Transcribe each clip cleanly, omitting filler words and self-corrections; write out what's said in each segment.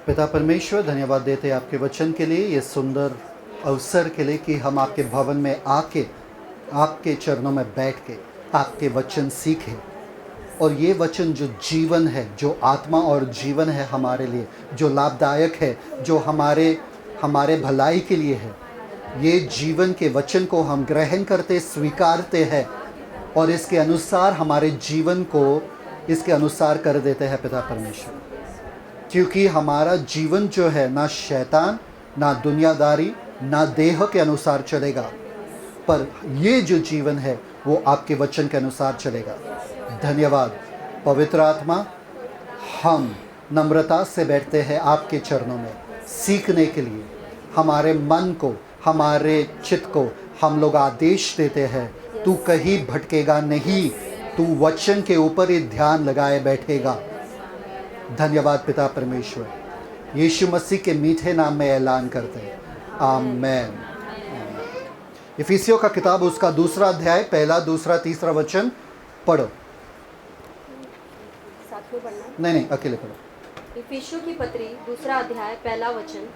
पिता परमेश्वर, धन्यवाद देते हैं आपके वचन के लिए, ये सुंदर अवसर के लिए कि हम आपके भवन में आके आपके चरणों में बैठ के आपके वचन सीखें। और ये वचन जो जीवन है, जो आत्मा और जीवन है हमारे लिए, जो लाभदायक है, जो हमारे भलाई के लिए है, ये जीवन के वचन को हम ग्रहण करते, स्वीकारते हैं और इसके अनुसार हमारे जीवन को इसके अनुसार कर देते हैं पिता परमेश्वर। क्योंकि हमारा जीवन जो है ना शैतान, ना दुनियादारी, ना देह के अनुसार चलेगा, पर ये जो जीवन है वो आपके वचन के अनुसार चलेगा। धन्यवाद पवित्र आत्मा, हम नम्रता से बैठते हैं आपके चरणों में सीखने के लिए। हमारे मन को, हमारे चित्त को हम लोग आदेश देते हैं, तू कहीं भटकेगा नहीं, तू वचन के ऊपर ही ध्यान लगाए बैठेगा। धन्यवाद पिता परमेश्वर, यीशु मसीह के मीठे नाम में ऐलान करते हैं, आमेन। इफिसियों का किताब उसका 2 अध्याय 1, 2, 3 वचन पढ़ो। नहीं, अकेले पढ़ो। इफिसियों की पत्री 2 अध्याय 1 वचन।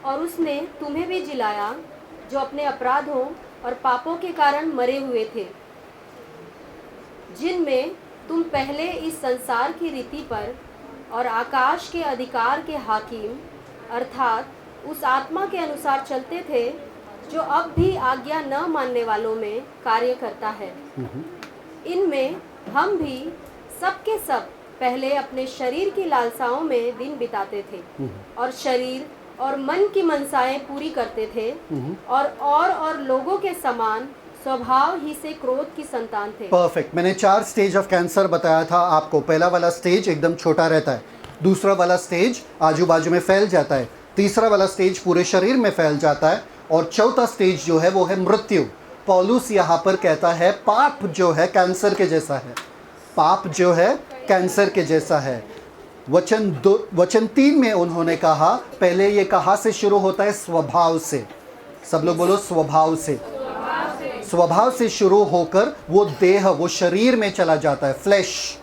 और उसने तुम्हें भी जिलाया जो अपने अपराधों और पापों के कारण मरे हुए थे, जिनमें तुम पहले इस संसार की रीति पर और आकाश के अधिकार के हाकिम अर्थात उस आत्मा के अनुसार चलते थे जो अब भी आज्ञा न मानने वालों में कार्य करता है। इनमें हम भी सब के सब पहले अपने शरीर की लालसाओं में दिन बिताते थे और शरीर और मन की मनसाएं पूरी करते थे और लोगों के समान स्वभाव ही से क्रोध की संतान थे। परफेक्ट। मैंने 4 स्टेज ऑफ कैंसर बताया था आपको। पहला वाला स्टेज एकदम छोटा रहता है, दूसरा वाला स्टेज आजू बाजू में फैल जाता है, तीसरा वाला स्टेज पूरे शरीर में फैल जाता है और चौथा स्टेज जो है वो है मृत्यु। पौलुस यहाँ पर कहता है पाप जो है कैंसर के जैसा है, पाप जो है कैंसर के जैसा है। वचन 3 में उन्होंने कहा, पहले ये कहाँ से शुरू होता है? स्वभाव से। सब लोग बोलो स्वभाव से। स्वभाव से शुरू होकर वो देह, वो शरीर में चला जाता है, फ्लैश।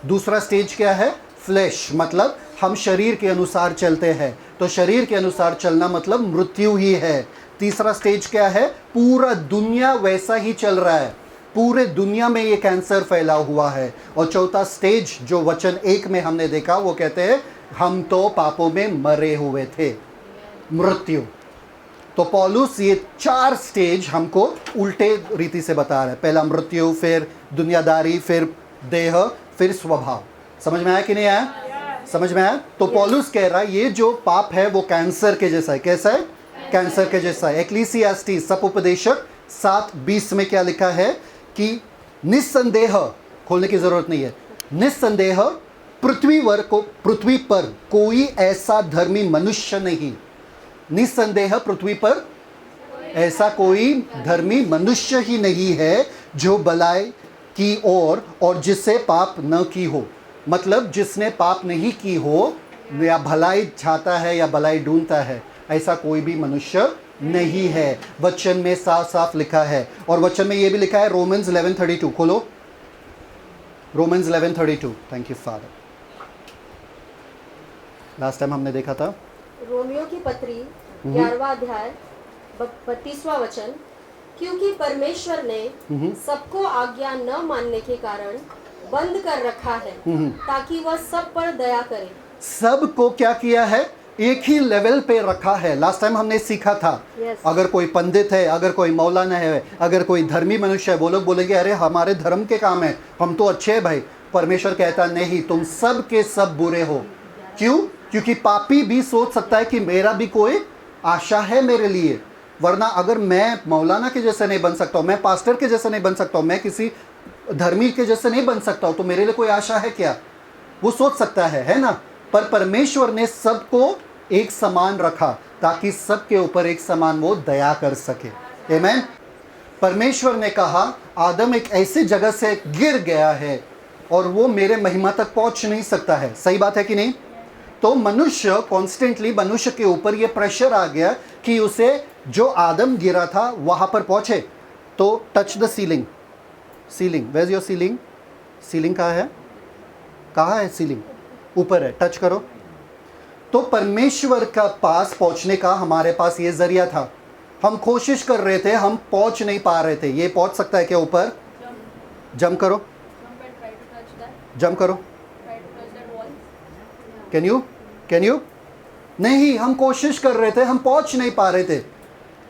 दूसरा स्टेज क्या है? फ्लैश, मतलब हम शरीर के अनुसार चलते हैं, तो शरीर के अनुसार चलना मतलब मृत्यु ही है। तीसरा स्टेज क्या है? पूरा दुनिया वैसा ही चल रहा है, पूरे दुनिया में ये कैंसर फैला हुआ है। और चौथा स्टेज जो वचन 1 में हमने देखा, वो कहते हैं हम तो पापों में मरे हुए थे, मृत्यु। तो पौलुस ये 4 स्टेज हमको उल्टे रीति से बता रहा है। पहला मृत्यु, फिर दुनियादारी, फिर देह, फिर स्वभाव। समझ में आया कि नहीं आया? समझ में आया? तो पौलुस कह रहा है ये जो पाप है वो कैंसर के जैसा है। कैसा है? कैंसर के जैसा है। एक्लीसियास्टीस सपोपदेशक 7:20 में क्या लिखा है कि निस्संदेह, खोलने की जरूरत नहीं है, निस्संदेह पृथ्वी पर कोई ऐसा धर्मी मनुष्य नहीं। निस्संदेह पृथ्वी पर ऐसा कोई धर्मी मनुष्य ही नहीं है जो भलाई की और जिससे पाप न की हो। मतलब जिसने पाप नहीं की हो, या भलाई चाहता है या भलाई ढूंढता है, ऐसा कोई भी मनुष्य नहीं है। वचन में साफ साफ लिखा है। और वचन में ये भी लिखा है, रोमन्स 11:32 खोलो, Romans 11:32। Thank you father. Last time हमने देखा था रोमियो की पत्री 11वां अध्याय 32वां वचन। क्योंकि परमेश्वर ने सबको आज्ञा न मानने के कारण बंद कर रखा है ताकि वह सब पर दया करे। सबको क्या किया है? एक ही लेवल पे रखा है। लास्ट टाइम हमने सीखा था अगर कोई पंडित है, अगर कोई मौलाना है, अगर कोई धर्मी मनुष्य है, वो लोग बोलेंगे अरे हमारे धर्म के काम है, हम तो अच्छे हैं भाई। परमेश्वर कहता नहीं, तुम सब के सब बुरे हो। क्यों? क्योंकि पापी भी सोच सकता है कि मेरा भी कोई आशा है मेरे लिए, वरना अगर मैं मौलाना के जैसे नहीं बन सकता हूँ, मैं पास्टर के जैसे नहीं बन सकता हूँ, मैं किसी धर्मी के जैसे नहीं बन सकता हूँ, तो मेरे लिए कोई आशा है क्या? वो सोच सकता है ना? पर परमेश्वर ने सबको एक समान रखा ताकि सबके ऊपर एक समान वो दया कर सके। आमीन। परमेश्वर ने कहा आदम एक ऐसी जगह से गिर गया है और वो मेरे महिमा तक पहुंच नहीं सकता है। सही बात है कि नहीं? तो मनुष्य कॉन्स्टेंटली, मनुष्य के ऊपर ये प्रेशर आ गया कि उसे जो आदम गिरा था वहां पर पहुंचे। तो touch the ceiling, ceiling, where is your ceiling? Ceiling कहाँ है? कहाँ है सीलिंग? ऊपर है, टच करो। तो परमेश्वर का पास पहुंचने का हमारे पास ये जरिया था। हम कोशिश कर रहे थे, हम पहुंच नहीं पा रहे थे। ये पहुंच सकता है क्या ऊपर? जंप करो, जंप करो। Can you? नहीं, हम कोशिश कर रहे थे, हम पहुंच नहीं पा रहे थे।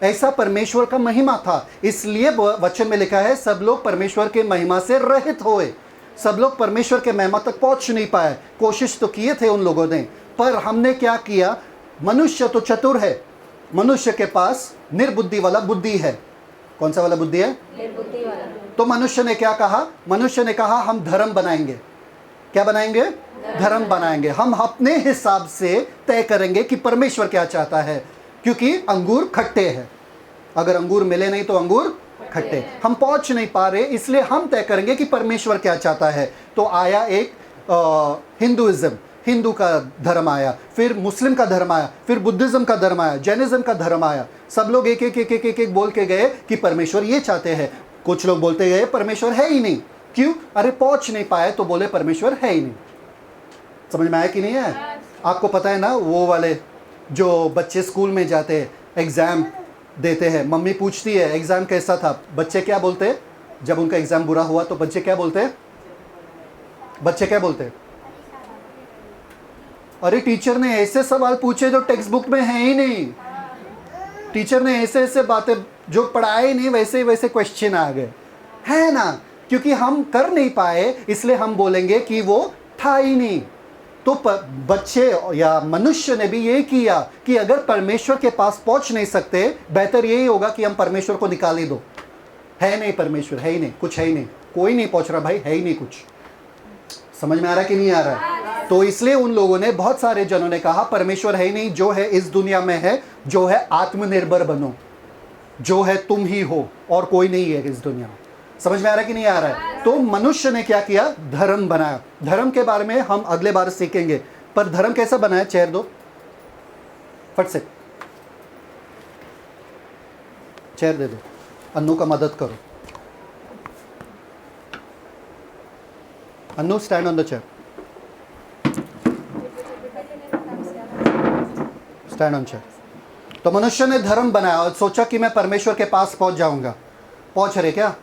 ऐसा परमेश्वर का महिमा था। इसलिए वचन में लिखा है सब लोग परमेश्वर के महिमा से रहित हुए। सब लोग परमेश्वर के महिमा तक पहुंच नहीं पाए। कोशिश तो किए थे उन लोगों ने, पर हमने क्या किया? मनुष्य तो चतुर है, मनुष्य के पास निर्बुद्धि वाला बुद्धि है। कौन सा वाला बुद्धि है? निर्बुद्धि वाला। तो मनुष्य ने क्या कहा? मनुष्य ने कहा हम धर्म बनाएंगे। क्या बनाएंगे? धर्म बनाएंगे। हम अपने हिसाब से तय करेंगे कि परमेश्वर क्या चाहता है, क्योंकि अंगूर खट्टे हैं। अगर अंगूर मिले नहीं तो अंगूर खट्टे। हम पहुंच नहीं पा रहे, इसलिए हम तय करेंगे कि परमेश्वर क्या चाहता है। तो आया एक हिंदुइज्म, हिंदू का धर्म आया, फिर मुस्लिम का धर्म आया, फिर बुद्धिज्म का धर्म आया, जैनिज्म का धर्म आया। सब लोग एक एक एक एक एक, एक बोल के गए कि परमेश्वर ये चाहते हैं। कुछ लोग बोलते गए परमेश्वर है ही नहीं। क्यों? अरे पहुंच नहीं पाए तो बोले परमेश्वर है ही नहीं। समझ में आया कि नहीं है? आपको पता है ना, वो वाले जो बच्चे स्कूल में जाते हैं, एग्ज़ाम देते हैं, मम्मी पूछती है एग्ज़ाम कैसा था, बच्चे क्या बोलते हैं? जब उनका एग्ज़ाम बुरा हुआ तो बच्चे क्या बोलते हैं? बच्चे क्या बोलते हैं? अरे टीचर ने ऐसे सवाल पूछे जो टेक्स्ट बुक में है ही नहीं। टीचर ने ऐसे ऐसे बातें जो पढ़ाए नहीं, वैसे वैसे क्वेश्चन आ गए, है ना? क्योंकि हम कर नहीं पाए, इसलिए हम बोलेंगे कि वो था ही नहीं। तो बच्चे या मनुष्य ने भी ये किया कि अगर परमेश्वर के पास पहुंच नहीं सकते, बेहतर यही होगा कि हम परमेश्वर को निकाल ही दो। है नहीं परमेश्वर, है ही नहीं, कुछ है ही नहीं, कोई नहीं पहुंच रहा भाई, है ही नहीं कुछ। समझ में आ रहा है कि नहीं आ रहा है? तो इसलिए उन लोगों ने, बहुत सारे जनों ने कहा परमेश्वर है ही नहीं, जो है इस दुनिया में है, जो है आत्मनिर्भर बनो, जो है तुम ही हो और कोई नहीं है इस दुनिया में। समझ में आ रहा है कि नहीं आ रहा है? तो मनुष्य ने क्या किया? धर्म बनाया। धर्म के बारे में हम अगले बार सीखेंगे, पर धर्म कैसा बनाया? चेयर दो फट से, चेयर दे दो, अन्नू का मदद करो। Annu stand on the chair, stand on chair. तो मनुष्य ने धर्म बनाया और सोचा कि मैं परमेश्वर के पास पहुंच जाऊंगा। पहुंच रहे क्या?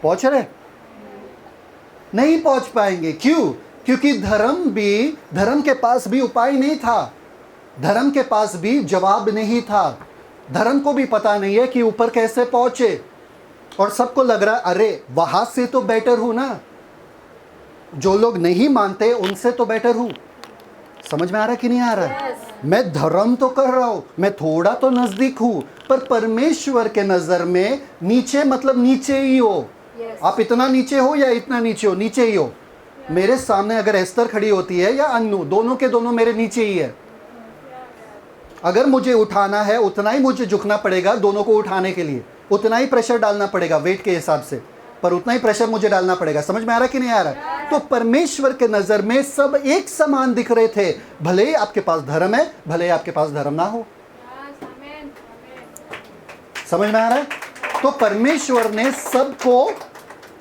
पहुंच रहे? नहीं पहुंच पाएंगे। क्यों? क्योंकि धर्म के पास भी उपाय नहीं था, धर्म के पास भी जवाब नहीं था। धर्म को भी पता नहीं है कि ऊपर कैसे पहुंचे, और सबको लग रहा अरे वहां से तो बेटर हूं ना, जो लोग नहीं मानते उनसे तो बेटर हूं। समझ में आ रहा है कि नहीं आ रहा है? मैं धर्म तो कर रहा हूं, मैं थोड़ा तो नजदीक हूं, पर परमेश्वर के नजर में नीचे मतलब नीचे ही हो। आप इतना नीचे हो या इतना नीचे हो, नीचे ही हो। मेरे सामने अगर एस्तर खड़ी होती है या अन्नू, दोनों के दोनों मेरे नीचे ही है। अगर मुझे उठाना है उतना ही मुझे झुकना पड़ेगा, दोनों को उठाने के लिए उतना ही प्रेशर डालना पड़ेगा वेट के हिसाब से, पर उतना ही प्रेशर मुझे डालना पड़ेगा। समझ में आ रहा है कि नहीं आ रहा है? तो परमेश्वर के नजर में सब एक समान दिख रहे थे, भले ही आपके पास धर्म है, भले ही आपके पास धर्म ना हो। समझ में आ रहा है? तो परमेश्वर ने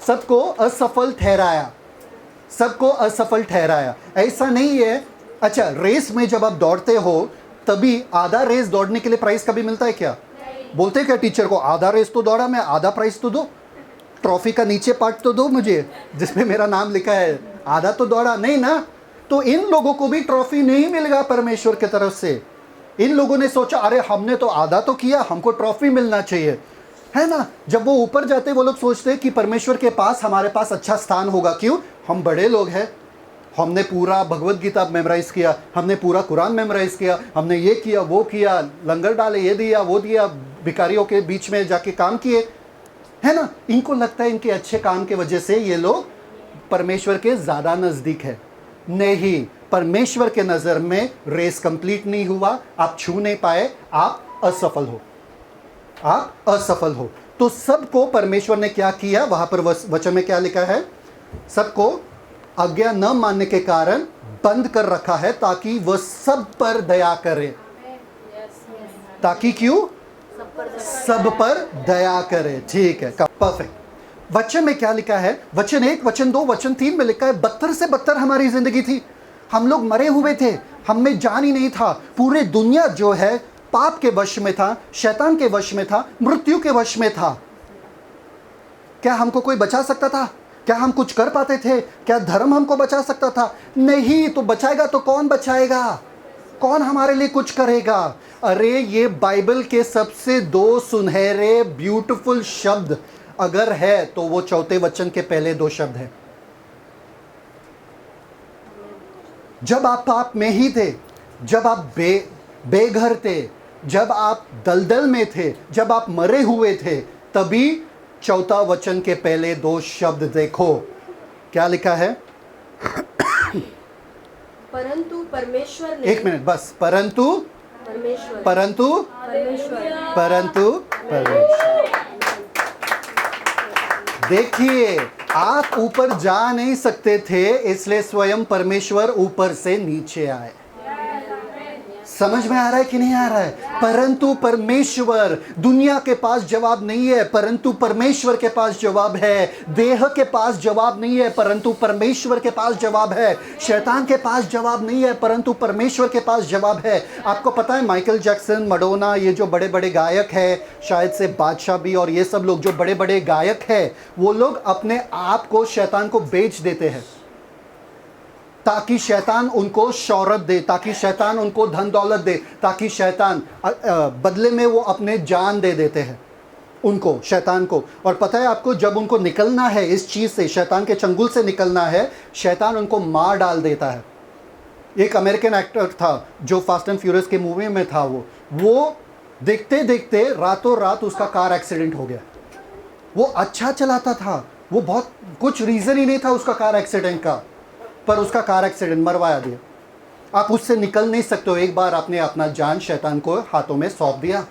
सबको असफल ठहराया, सबको असफल ठहराया। ऐसा नहीं है। अच्छा, रेस में जब आप दौड़ते हो तभी आधा रेस दौड़ने के लिए प्राइस कभी मिलता है क्या? बोलते हैं क्या टीचर को, आधा रेस तो दौड़ा मैं, आधा प्राइस तो दो, ट्रॉफी का नीचे पार्ट तो दो मुझे जिसमें मेरा नाम लिखा है, आधा तो दौड़ा नहीं ना। तो इन लोगों को भी ट्रॉफी नहीं मिलेगा परमेश्वर की तरफ से। इन लोगों ने सोचा अरे हमने तो आधा तो किया, हमको ट्रॉफी मिलना चाहिए, है ना? जब वो ऊपर जाते वो लोग सोचते कि परमेश्वर के पास हमारे पास अच्छा स्थान होगा। क्यों? हम बड़े लोग हैं, हमने पूरा भगवत गीता मेमोराइज किया, हमने पूरा कुरान मेमोराइज किया, हमने ये किया वो किया, लंगर डाले, ये दिया वो दिया, भिखारियों के बीच में जाके काम किए, है ना? इनको लगता है इनके अच्छे काम के वजह से ये लोग परमेश्वर के ज़्यादा नज़दीक है। नहीं, परमेश्वर के नज़र में रेस कंप्लीट नहीं हुआ, आप छू नहीं पाए, आप असफल हो, आप असफल हो। तो सबको परमेश्वर ने क्या किया? वहां पर वचन में क्या लिखा है? सबको आज्ञा न मानने के कारण बंद कर रखा है ताकि वह सब पर दया करे। ताकि क्यों? सब पर दया करे। ठीक है, परफेक्ट। वचन में क्या लिखा है? वचन 1, वचन 2, वचन 3 में लिखा है बदतर से बदतर हमारी जिंदगी थी। हम लोग मरे हुए थे, हम में जान ही नहीं था। पूरे दुनिया जो है पाप के वश में था, शैतान के वश में था, मृत्यु के वश में था। क्या हमको कोई बचा सकता था? क्या हम कुछ कर पाते थे? क्या धर्म हमको बचा सकता था? नहीं। तो बचाएगा तो कौन बचाएगा? कौन हमारे लिए कुछ करेगा? अरे ये बाइबल के सबसे 2 सुनहरे ब्यूटीफुल शब्द अगर है तो वो चौथे वचन के पहले 2 शब्द हैं। जब आप पाप में ही थे, जब आप बेघर थे, जब आप दलदल में थे, जब आप मरे हुए थे, तभी चौथा वचन के पहले 2 शब्द देखो क्या लिखा है। परंतु परमेश्वर ने, 1 मिनट बस, परंतु परमेश्वर परंतु परमेश्वर परंतु परमेश्वर। देखिए, आप ऊपर जा नहीं सकते थे, इसलिए स्वयं परमेश्वर ऊपर से नीचे आए। समझ में आ रहा है कि नहीं आ रहा है? परंतु परमेश्वर, दुनिया के पास जवाब नहीं है, परंतु परमेश्वर के पास जवाब है। देह के पास जवाब नहीं है, परंतु परमेश्वर के पास जवाब है। शैतान के पास जवाब नहीं है, परंतु परमेश्वर के पास जवाब है। आपको पता है माइकल जैक्सन, मैडोना, ये जो बड़े बड़े गायक हैं, शायद से बादशाह भी, और ये सब लोग जो बड़े बड़े गायक हैं, वो लोग अपने आप को शैतान को बेच देते हैं ताकि शैतान उनको शौहरत दे, ताकि शैतान उनको धन दौलत दे, ताकि शैतान बदले में वो अपने जान दे देते हैं उनको, शैतान को। और पता है आपको, जब उनको निकलना है इस चीज़ से, शैतान के चंगुल से निकलना है, शैतान उनको मार डाल देता है। एक अमेरिकन एक्टर था जो फास्ट एंड फ्यूरियस के मूवी में था, वो देखते देखते रातों रात उसका कार एक्सीडेंट हो गया। वो अच्छा चलाता था, वो बहुत कुछ रीज़न ही नहीं था उसका कार एक्सीडेंट का, पर उसका कार एक्सीडेंट मरवाया दिया। आप उससे निकल नहीं सकते हो। एक बार आपने अपना जान शैतान को हाथों में सौंप दिया।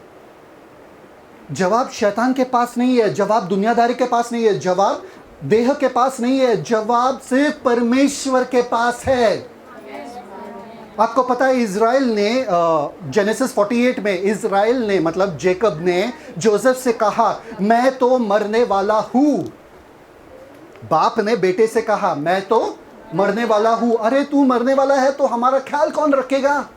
जवाब शैतान के पास नहीं है, जवाब दुनियादारी के पास नहीं है, जवाब देह के पास नहीं है, जवाब सिर्फ परमेश्वर के पास है। आपको पता है इज़राइल ने, जेनेसिस 48 में इज़राइल ने, मतलब जेकब ने जोसेफ से कहा, मैं तो मरने वाला हूँ। बाप ने बेटे से कहा, मैं तो मरने वाला हूँ। अरे तू मरने वाला है तो हमारा ख्याल कौन रखेगा?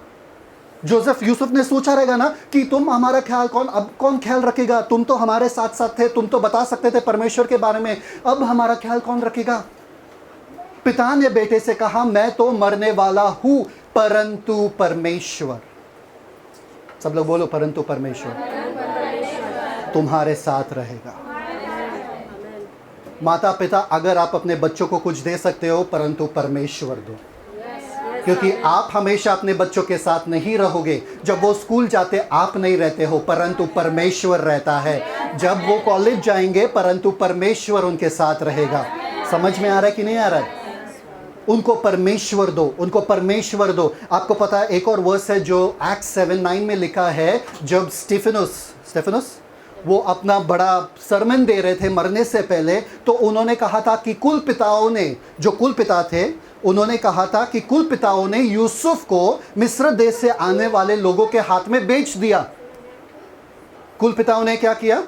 जोसेफ, यूसुफ ने सोचा रहेगा ना कि तुम हमारा ख्याल अब कौन ख्याल रखेगा? तुम तो हमारे साथ साथ थे, तुम तो बता सकते थे परमेश्वर के बारे में, अब हमारा ख्याल कौन रखेगा? पिता ने बेटे से कहा, मैं तो मरने वाला हूँ, परंतु परमेश्वर, सब लोग बोलो, परंतु परमेश्वर तुम्हारे साथ रहेगा। माता पिता, अगर आप अपने बच्चों को कुछ दे सकते हो, परंतु परमेश्वर दो, क्योंकि आप हमेशा अपने बच्चों के साथ नहीं रहोगे। जब वो स्कूल जाते आप नहीं रहते हो, परंतु परमेश्वर रहता है। जब वो कॉलेज जाएंगे, परंतु परमेश्वर उनके साथ रहेगा। समझ में आ रहा है कि नहीं आ रहा है? उनको परमेश्वर दो, उनको परमेश्वर दो। आपको पता है एक और वर्स है जो एक्ट 7:9 में लिखा है, जब स्टेफेनस वो अपना बड़ा सरमन दे रहे थे मरने से पहले, तो उन्होंने कहा था कि कुल पिताओं ने, जो कुल पिता थे, उन्होंने कहा था कि कुल पिताओं ने यूसुफ को मिस्र देश से आने वाले लोगों के हाथ में बेच दिया। कुल पिताओं ने क्या किया?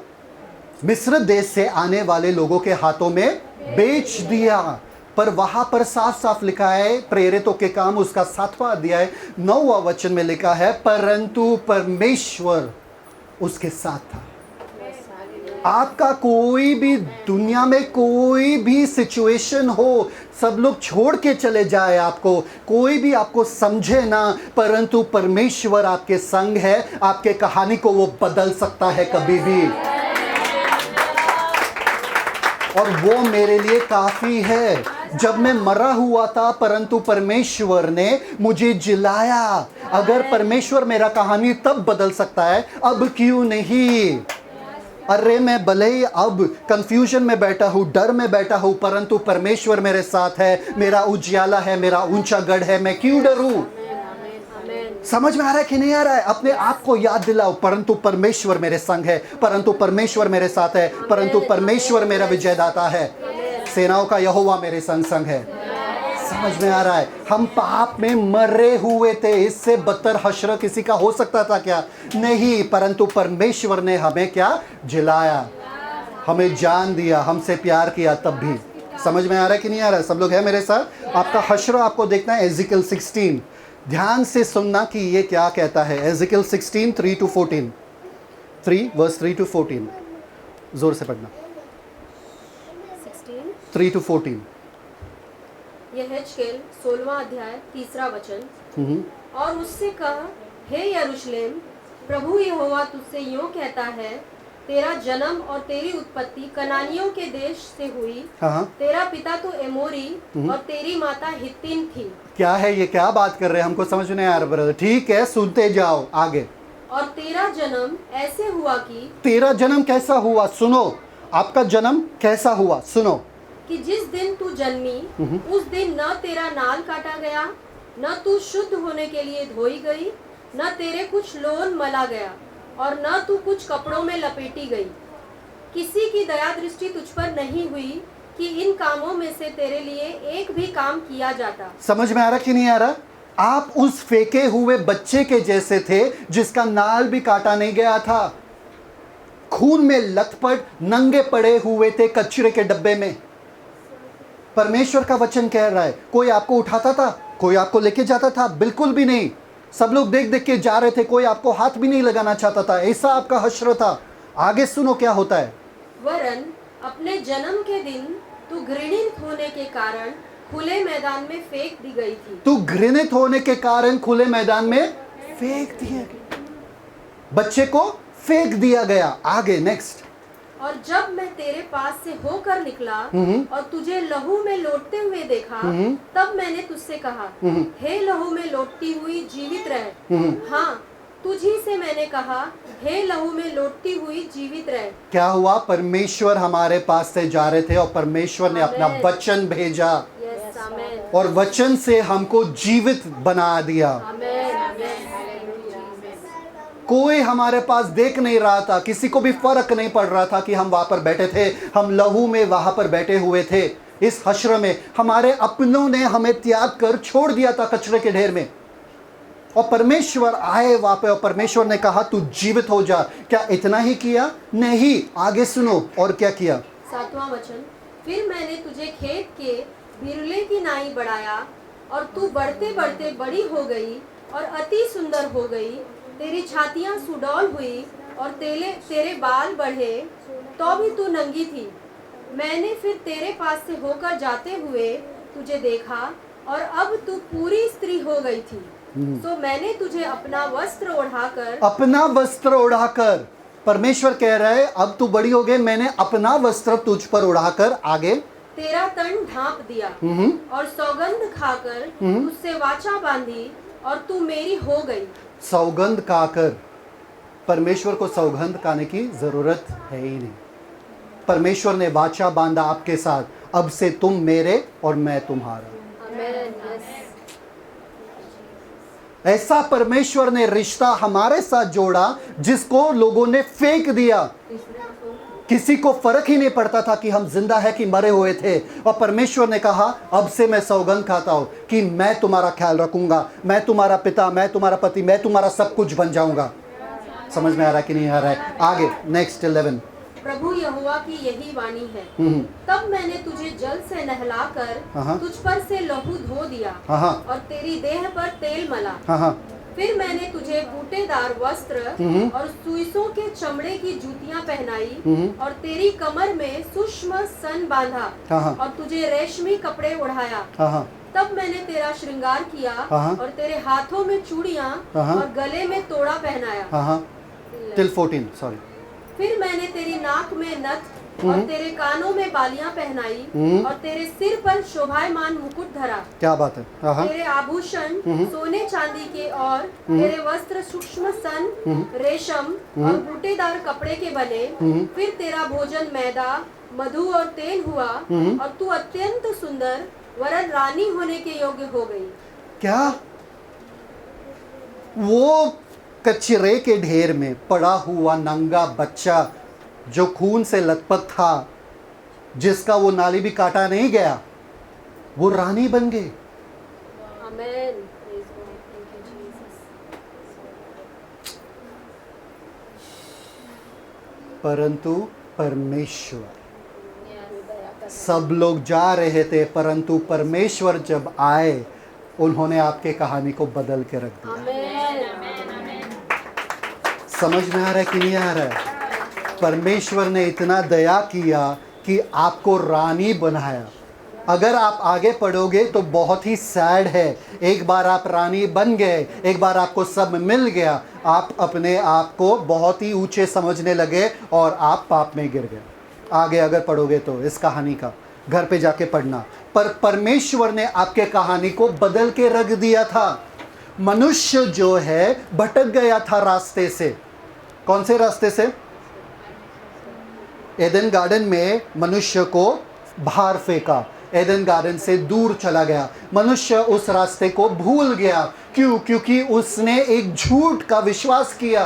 मिस्र देश से आने वाले लोगों के हाथों में बेच दिया। पर वहां पर साफ साफ लिखा है, प्रेरितों के काम उसका 7वां अध्याय 9वां वचन में लिखा है, परंतु परमेश्वर उसके साथ था। आपका कोई भी, दुनिया में कोई भी सिचुएशन हो, सब लोग छोड़ के चले जाए आपको, कोई भी आपको समझे ना, परंतु परमेश्वर आपके संग है। आपके कहानी को वो बदल सकता है कभी भी, और वो मेरे लिए काफी है। जब मैं मरा हुआ था, परंतु परमेश्वर ने मुझे जिलाया। अगर परमेश्वर मेरा कहानी तब बदल सकता है, अब क्यों नहीं? अरे मैं भले ही अब कंफ्यूजन में बैठा हूँ, डर में बैठा हूँ, परंतु परमेश्वर मेरे साथ है, मेरा उजियाला है, मेरा ऊंचा गढ़ है, मैं क्यों डरूं? समझ में आ रहा है कि नहीं आ रहा है? अपने आप को याद दिलाओ, परंतु परमेश्वर मेरे संग है, परंतु परमेश्वर मेरे साथ है, परंतु परमेश्वर मेरा विजयदाता है, सेनाओं का यहोवा मेरे संग संग है। समझ में आ रहा है? हम पाप में मरे हुए थे, इससे बदतर हश्र किसी का हो सकता था क्या? नहीं, परंतु परमेश्वर ने हमें क्या? जिलाया, हमें जान दिया, हमसे प्यार किया। तब भी समझ में आ रहा है कि नहीं आ रहा है? सब लोग हैं मेरे साथ? आपका हश्र आपको देखना है एजिकल 16। ध्यान से सुनना कि ये क्या कहता है। एजिकल 16 3 to 14, 3 verse 3 to 14, जोर से पढ़ना। 16 3 to 14। यहेजकेल 16वां अध्याय 3रा वचन। और उससे कह, हे यरूशलेम, प्रभु यहोवा तुझसे यूं कहता है, तेरा जन्म और तेरी उत्पत्ति कनानियों के देश से हुई। हाँ, तेरा पिता तो एमोरी और तेरी माता हित्तीन थी। क्या है ये? क्या बात कर रहे हैं? हमको समझ नहीं आ रहा ब्रदर। ठीक है, सुनते जाओ आगे। और तेरा जन्म ऐसे हुआ कि तेरा जन्म कैसा हुआ? सुनो, आपका जन्म कैसा हुआ? सुनो। कि जिस दिन तू जन्मी उस दिन न तेरा नाल काटा गया, न तू शुद्ध होने के लिए धोई गई, न तेरे कुछ लोन मला गया, और न तू कुछ कपड़ों में लपेटी गई। किसी की दया दृष्टि तुझ पर नहीं हुई कि इन कामों में से तेरे लिए एक भी काम किया जाता। समझ में आ रहा कि नहीं आ रहा? आप उस फेंके हुए बच्चे के जैसे थे जिसका नाल भी काटा नहीं गया था, खून में लथपथ नंगे पड़े हुए थे कचरे के डब्बे में। परमेश्वर का वचन कह रहा है, कोई आपको उठाता था? कोई आपको लेके जाता था? बिल्कुल भी नहीं। सब लोग देख देख के जा रहे थे, कोई आपको हाथ भी नहीं लगाना चाहता था। ऐसा आपका हश्र था। आगे सुनो क्या होता है। वरन अपने जन्म के दिन तू घृणित होने के कारण खुले मैदान में फेंक दी गई थी। तू घृणित होने के कारण खुले मैदान में फेंक दिया गया, बच्चे को फेंक दिया गया। आगे नेक्स्ट। और जब मैं तेरे पास से होकर निकला और तुझे लहू में लौटते हुए देखा, तब मैंने तुझसे कहा, हे लहू में लौटती हुई जीवित रह। हाँ, तुझी से मैंने कहा, हे लहू में लौटती हुई जीवित रह। क्या हुआ? परमेश्वर हमारे पास से जा रहे थे और परमेश्वर ने अपना आमेन। वचन भेजा यस, आमेन, और वचन से हमको जीवित बना दिया। आमेन, आमेन, कोई हमारे पास देख नहीं रहा था, किसी को भी फर्क नहीं पड़ रहा था कि हम वहां पर बैठे थे। हम लहू में वहां पर बैठे हुए थे। इस हश्र में हमारे अपनों ने हमें त्याग कर छोड़ दिया था कचरे के ढेर में, और परमेश्वर आए वहां पे और परमेश्वर ने कहा तू जीवित हो जा। क्या इतना ही किया? नहीं, आगे सुनो और क्या किया। 7वां वचन। फिर मैंने तुझे खेत के बिरले की नाई बढ़ाया, और तू बढ़ते बढ़ते बड़ी हो गई और अति सुंदर हो गई। तेरी छातियां सुडौल हुई और तेरे बाल बढ़े, तो भी तू नंगी थी। मैंने फिर तेरे पास से होकर जाते हुए तुझे देखा, और अब तू पूरी स्त्री हो गई थी। तो मैंने तुझे अपना वस्त्र ओढ़ाकर परमेश्वर कह रहा है अब तू बड़ी हो गई, मैंने अपना वस्त्र तुझ पर उड़ाकर आगे तेरा तन ढांप दिया, और सौगंध खाकर तुझसे वाचा बांधी, और तू मेरी हो गई। सौगंध खाकर। परमेश्वर को सौगंध खाने की जरूरत है ही नहीं। परमेश्वर ने वाचा बांधा आपके साथ, अब से तुम मेरे और मैं तुम्हारा। आमेन, यस। ऐसा परमेश्वर ने रिश्ता हमारे साथ जोड़ा जिसको लोगों ने फेंक दिया। किसी को फर्क ही नहीं पड़ता था कि हम जिंदा है कि मरे हुए थे, और परमेश्वर ने कहा अब से मैं सौगंध खाता हूं कि मैं तुम्हारा ख्याल रखूंगा, मैं तुम्हारा पिता, मैं तुम्हारा पति, मैं तुम्हारा सब कुछ बन जाऊंगा। समझ में आ रहा है कि नहीं आ रहा है? आगे नेक्स्ट 11। प्रभु यहोवा की यही वाणी है, तब मैंने तुझे जल से नहलाकर तुझ पर से लहू धो दिया, और तेरी देह पर तेल मला। फिर मैंने तुझे बूटेदार वस्त्र और सुइसों के चमड़े की जूतियां पहनाई, और तेरी कमर में सूक्ष्म सन बांधा, और तुझे रेशमी कपड़े ओढ़ाया। तब मैंने तेरा श्रृंगार किया, और तेरे हाथों में चूड़ियां और गले में तोड़ा पहनाया। Till 14, sorry. फिर मैंने तेरी नाक में नथ और तेरे कानों में बालियां पहनाई, और तेरे सिर पर शोभायमान मुकुट धरा। क्या बात है? तेरे आभूषण सोने चांदी के, और तेरे वस्त्र सूक्ष्म सन, रेशम और बूटेदार कपड़े के बने। फिर तेरा भोजन मैदा, मधु और तेल हुआ, और तू अत्यंत सुंदर वरन रानी होने के योग्य हो गई। क्या? वो कचरे के ढेर में पड़ा हुआ नंगा बच्चा जो खून से लथपथ था, जिसका वो नाली भी काटा नहीं गया, वो रानी बन गई। आमेन। परंतु परमेश्वर सब लोग जा रहे थे, परंतु परमेश्वर जब आए उन्होंने आपके कहानी को बदल के रख दिया। समझ में आ रहा है कि नहीं आ रहा है? परमेश्वर ने इतना दया किया कि आपको रानी बनाया। अगर आप आगे पढ़ोगे तो बहुत ही सैड है। एक बार आप रानी बन गए, एक बार आपको सब मिल गया, आप अपने आप को बहुत ही ऊंचे समझने लगे और आप पाप में गिर गए। आगे अगर पढ़ोगे तो इस कहानी का घर पे जाके पढ़ना। पर परमेश्वर ने आपके कहानी को बदल के रख दिया था। मनुष्य जो है भटक गया था रास्ते से। कौन से रास्ते से? एडन गार्डन में मनुष्य को बाहर फेंका, एडन गार्डन से दूर चला गया। मनुष्य उस रास्ते को भूल गया। क्यों? क्योंकि उसने एक झूठ का विश्वास किया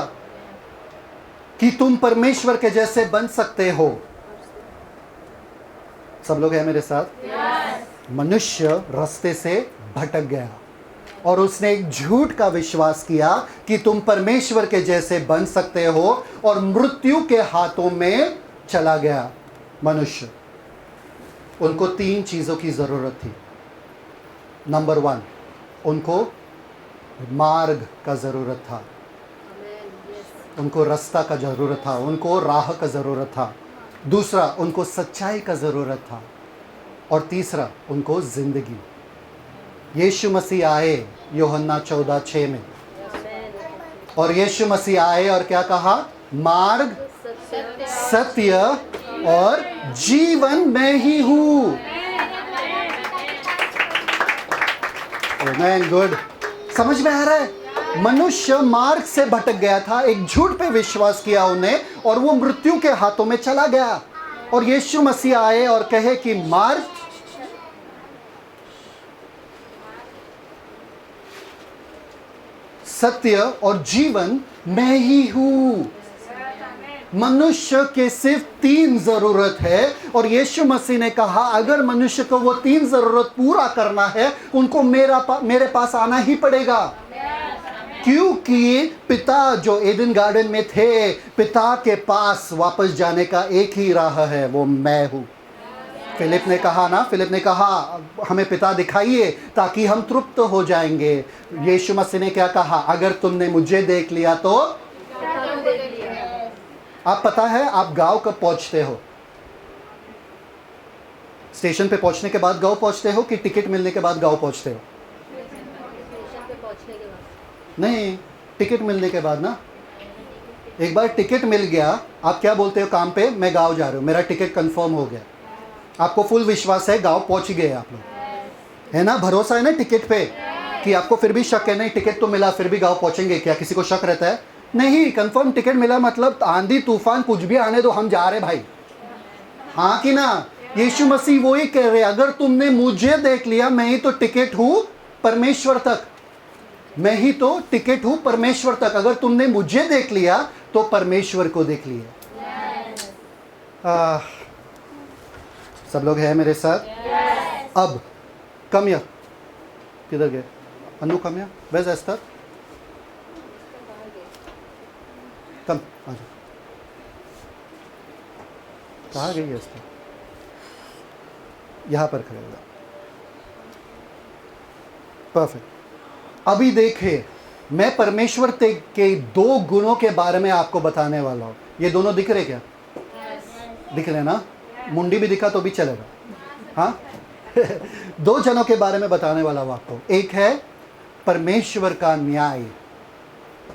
कि तुम परमेश्वर के जैसे बन सकते हो। सब लोग हैं मेरे साथ? मनुष्य रास्ते से भटक गया और उसने एक झूठ का विश्वास किया कि तुम परमेश्वर के जैसे बन सकते हो और मृत्यु के हाथों में चला गया। मनुष्य, उनको 3 चीज़ों की ज़रूरत थी। नंबर 1, उनको मार्ग का ज़रूरत था, उनको रास्ता का ज़रूरत था, उनको राह का ज़रूरत था। दूसरा, उनको सच्चाई का ज़रूरत था। और तीसरा, उनको ज़िंदगी। यीशु मसीह आए यूहन्ना 14:6 में, और यीशु मसीह आए और क्या कहा? मार्ग, सत्य और जीवन मैं ही हूँ। आमेन। गुड। समझ में आ रहा है? मनुष्य मार्ग से भटक गया था, एक झूठ पे विश्वास किया उन्हें और वो मृत्यु के हाथों में चला गया। और यीशु मसीह आए और कहे कि मार्ग, सत्य और जीवन मैं ही हूं। मनुष्य के सिर्फ 3 जरूरत है और यीशु मसीह ने कहा अगर मनुष्य को वो 3 जरूरत पूरा करना है, उनको मेरे पास आना ही पड़ेगा। क्योंकि पिता जो एडन गार्डन में थे, पिता के पास वापस जाने का एक ही राह है, वो मैं हूं। फिलिप ने कहा ना, फिलिप ने कहा हमें पिता दिखाइए ताकि हम तृप्त हो जाएंगे। यीशु मसीह ने क्या कहा? अगर तुमने मुझे देख लिया तो आप पता है आप गांव कब पहुंचते हो? स्टेशन पे पहुंचने के बाद गांव पहुंचते हो कि टिकट मिलने के बाद गांव पहुंचते हो? नहीं, टिकट मिलने के बाद ना। एक बार टिकट मिल गया, आप क्या बोलते हो काम पे? मैं गांव जा रहा हूं, मेरा टिकट कंफर्म हो गया। आपको फुल विश्वास है गांव पहुंच गए आप लोग, है ना? भरोसा है ना टिकट पे? कि आपको फिर भी शक है? नहीं, टिकट तो मिला फिर भी गांव पहुंचेंगे क्या? किसी को शक रहता है? नहीं, कंफर्म टिकट मिला मतलब आंधी तूफान कुछ भी आने दो, हम जा रहे भाई। हाँ कि ना? यीशु मसीह वो ही कह रहे, अगर तुमने मुझे देख लिया, मैं ही तो टिकट हूं परमेश्वर तक। मैं ही तो टिकट हूं परमेश्वर तक। अगर तुमने मुझे देख लिया तो परमेश्वर को देख लिया। सब लोग हैं मेरे साथ? अब कमिया किधर गए? अनु कमिया, वेज एस्तर, कम आ जाओ। कहाँ गई एस्तर? यहाँ पर खड़े हो। परफेक्ट। अभी देखिए, मैं परमेश्वर के 2 गुणों के बारे में आपको बताने वाला हूँ। ये दोनों दिख रहे क्या? दिख रहे ना? मुंडी भी दिखा तो भी चलेगा। हाँ 2 जनों के बारे में बताने वाला हूँ आपको। एक है परमेश्वर का न्याय